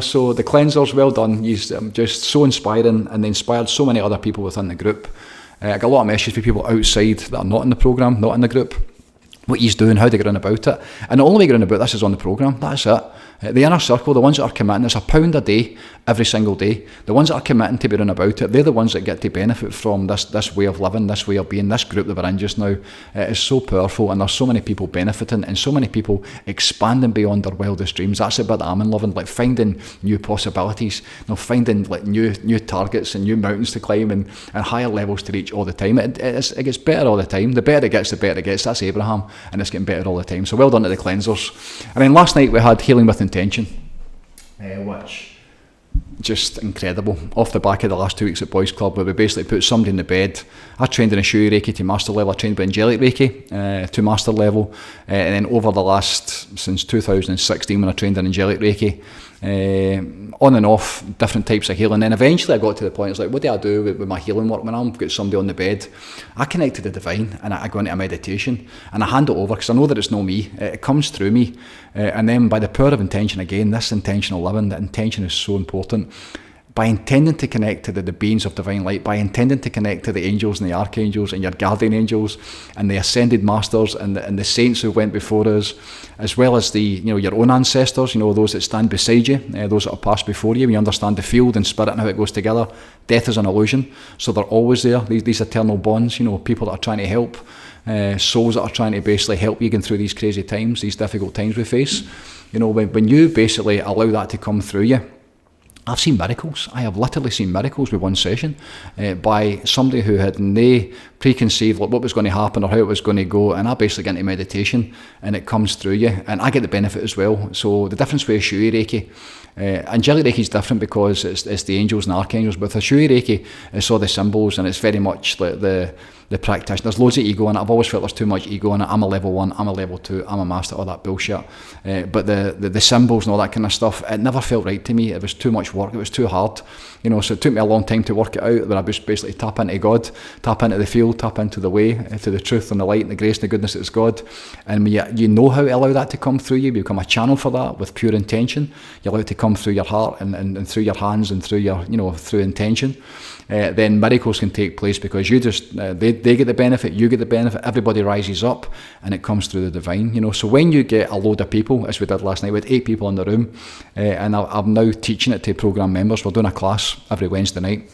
So the cleansers, well done. He's just so inspiring, and they inspired so many other people within the group. I got a lot of messages from people outside that are not in the programme, not in the group, what he's doing, how they get on about it. And the only way going about this is on the programme, that's it. The inner circle, the ones that are committing, it's £1 a day, every single day. The ones that are committing to being about it, they're the ones that get to benefit from this way of living, this way of being. This group that we're in just now is so powerful, and there's so many people benefiting, and so many people expanding beyond their wildest dreams. That's the bit that I'm in loving, like finding new possibilities, finding like new targets and new mountains to climb, and higher levels to reach all the time. It gets better all the time. The better it gets, the better it gets. That's Abraham, and it's getting better all the time. So well done to the cleansers. And then last night we had Healing with Intention, which just incredible. Off the back of the last 2 weeks at Boys Club, where we basically put somebody in the bed. I trained in a Shui Reiki to master level. I trained with Angelic Reiki to master level, and then over the last, since 2016 when I trained in Angelic Reiki, on and off, different types of healing. And eventually I got to the point, it's like, what do I do with my healing work? When I've got somebody on the bed, I connect to the divine, and I go into a meditation, and I hand it over, because I know that it's not me, it comes through me. And then by the power of intention, again, this intentional living, the intention is so important. By intending to connect to the beings of divine light, by intending to connect to the angels and the archangels and your guardian angels and the ascended masters and the saints who went before us, as well as the your own ancestors, those that stand beside you, those that have passed before you. We understand the field and spirit and how it goes together. Death is an illusion, so they're always there. These eternal bonds, people that are trying to help, souls that are trying to basically help you going through these crazy times, these difficult times we face. When you basically allow that to come through you, I've seen miracles. I have literally seen miracles with one session by somebody who had no preconceived what was going to happen or how it was going to go, and I basically get into meditation and it comes through you, and I get the benefit as well. So the difference with Shui Reiki, Angelic Reiki is different because it's the angels and archangels, but with Shui Reiki it's all the symbols, and it's very much like the the practitioner. There's loads of ego in it. I've always felt there's too much ego in it. I'm a level 1, I'm a level 2, I'm a master, all that bullshit. But the symbols and all that kind of stuff, it never felt right to me. It was too much work, it was too hard. So it took me a long time to work it out, where I just basically tap into God, tap into the field, tap into the way, to the truth and the light and the grace and the goodness that is God. And when you know how to allow that to come through you become a channel for that with pure intention. You allow it to come through your heart and through your hands and through your, through intention. Then miracles can take place, because you just they get the benefit, you get the benefit, everybody rises up, and it comes through the divine. So when you get a load of people, as we did last night, we had 8 people in the room, and I'm now teaching it to program members. We're doing a class every Wednesday night.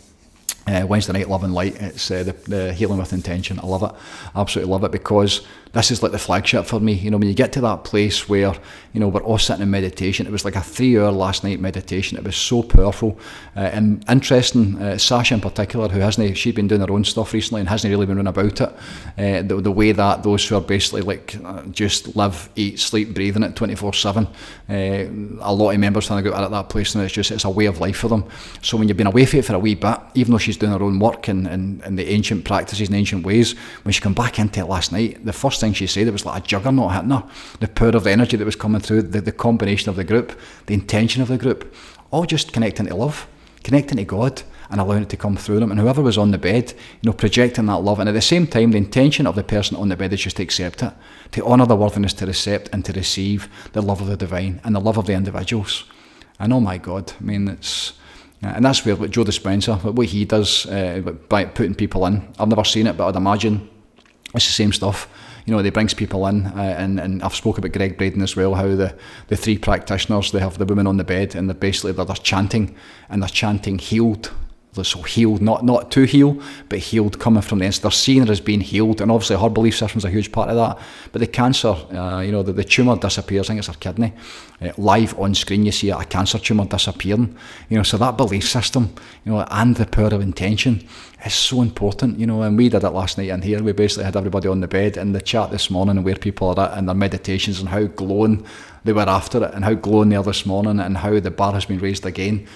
Wednesday night, Love and Light. It's the Healing with Intention. I love it, absolutely love it, because this is like the flagship for me. When you get to that place where we're all sitting in meditation. It was like a 3-hour last night meditation. It was so powerful and interesting. Sasha in particular, she'd been doing her own stuff recently and hasn't really been running about it. The way that those who are basically just live, eat, sleep, breathing it 24/7. A lot of members trying to go out at that place, and it's a way of life for them. So when you've been away from it for a wee bit, even though she's doing her own work and the ancient practices and ancient ways, when she came back into it last night, the first thing she said, it was like a juggernaut hitting her. The power of the energy that was coming through, the combination of the group, the intention of the group, all just connecting to love, connecting to God, and allowing it to come through them. And whoever was on the bed, projecting that love. And at the same time, the intention of the person on the bed is just to accept it, to honour the worthiness to accept and to receive the love of the divine and the love of the individuals. And oh my God, it's... And that's where Joe Dispenza, what he does by putting people in. I've never seen it, but I'd imagine it's the same stuff. They brings people in, and I've spoken about Greg Braden as well, how the 3 practitioners, they have the women on the bed, and they're chanting, and they're chanting healed. So healed, not to heal, but healed, coming from the inside. They're seeing her as being healed, and obviously her belief system is a huge part of that. But the cancer, the tumour disappears. I think it's her kidney. Live on screen, you see a cancer tumour disappearing. So that belief system, and the power of intention is so important. And we did it last night in here. We basically had everybody on the bed in the chat this morning, and where people are at and their meditations, and how glowing they were after it, and how glowing they are this morning, and how the bar has been raised again.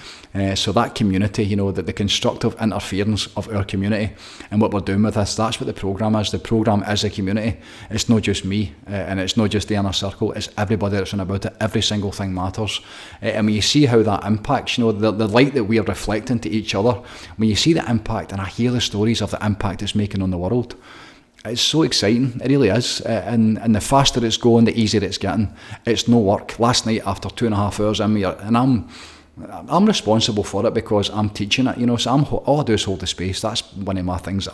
So that community, that the constructive interference of our community and what we're doing with this, that's what the programme is. The programme is a community. It's not just me, and it's not just the inner circle, it's everybody that's on about it. Every single thing matters. And when you see how that impacts, the light that we are reflecting to each other, when you see the impact, and I hear the stories of the impact it's making on the world, it's so exciting, it really is, and the faster it's going, the easier it's getting. It's no work. Last night, after 2.5 hours in here, and I'm responsible for it because I'm teaching it, so all I do is hold the space. That's one of my things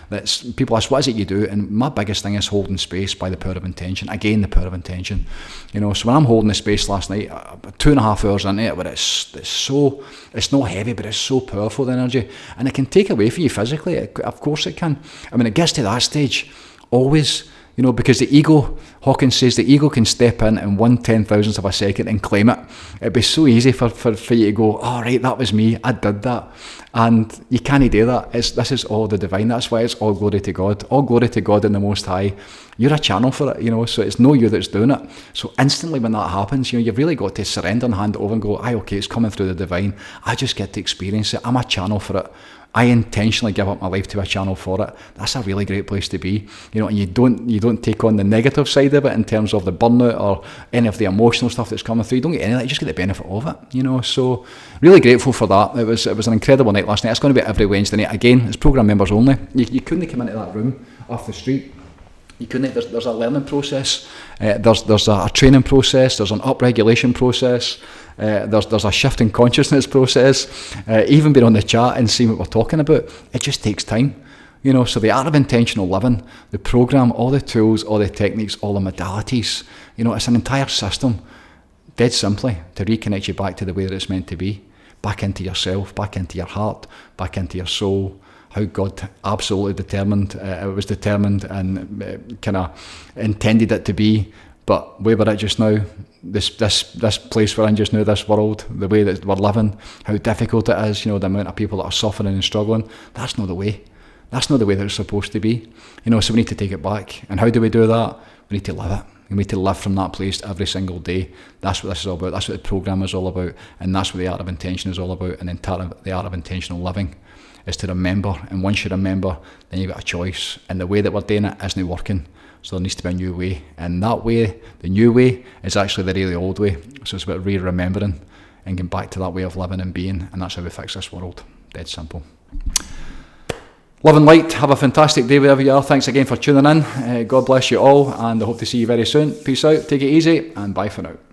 that's people ask, what is it you do? And my biggest thing is holding space by the power of intention. Again, the power of intention. So when I'm holding the space last night, 2.5 hours into it, where it's not heavy, but it's so powerful, the energy, and it can take away from you physically. Of course it can. It gets to that stage, always. Because the ego, Hawkins says, the ego can step in 1/10,000th of a second and claim it. It'd be so easy for you to go, oh right, that was me, I did that. And you can't do that. This is all the divine. That's why it's all glory to God. All glory to God in the Most High. You're a channel for it, so it's no you that's doing it. So instantly when that happens, you've really got to surrender and hand it over and go, okay, it's coming through the divine. I just get to experience it. I'm a channel for it. I intentionally give up my life to a channel for it. That's a really great place to be, and you don't take on the negative side of it in terms of the burnout or any of the emotional stuff that's coming through. You don't get any of that. You just get the benefit of it, So really grateful for that. It was an incredible night last night. It's going to be every Wednesday night. Again, it's programme members only. You couldn't come into that room off the street. You couldn't. There's a learning process. There's a training process. There's an upregulation process. There's a shift in consciousness process. Even being on the chat and seeing what we're talking about, it just takes time. So the art of intentional living, the program, all the tools, all the techniques, all the modalities, it's an entire system, dead simply, to reconnect you back to the way that it's meant to be, back into yourself, back into your heart, back into your soul, how God absolutely determined, it was determined and kind of intended it to be. But where we're at just now, this place we're in just now, this world, the way that we're living, how difficult it is, the amount of people that are suffering and struggling, that's not the way. That's not the way that it's supposed to be. So we need to take it back. And how do we do that? We need to live it. We need to live from that place every single day. That's what this is all about. That's what the programme is all about. And that's what the art of intention is all about. And the art of intentional living. is to remember. And once you remember, then you've got a choice. And the way that we're doing it isn't working. So there needs to be a new way. And that way, the new way, is actually the really old way. So it's about re-remembering and getting back to that way of living and being. And that's how we fix this world. Dead simple. Love and light. Have a fantastic day wherever you are. Thanks again for tuning in. God bless you all. And I hope to see you very soon. Peace out. Take it easy. And bye for now.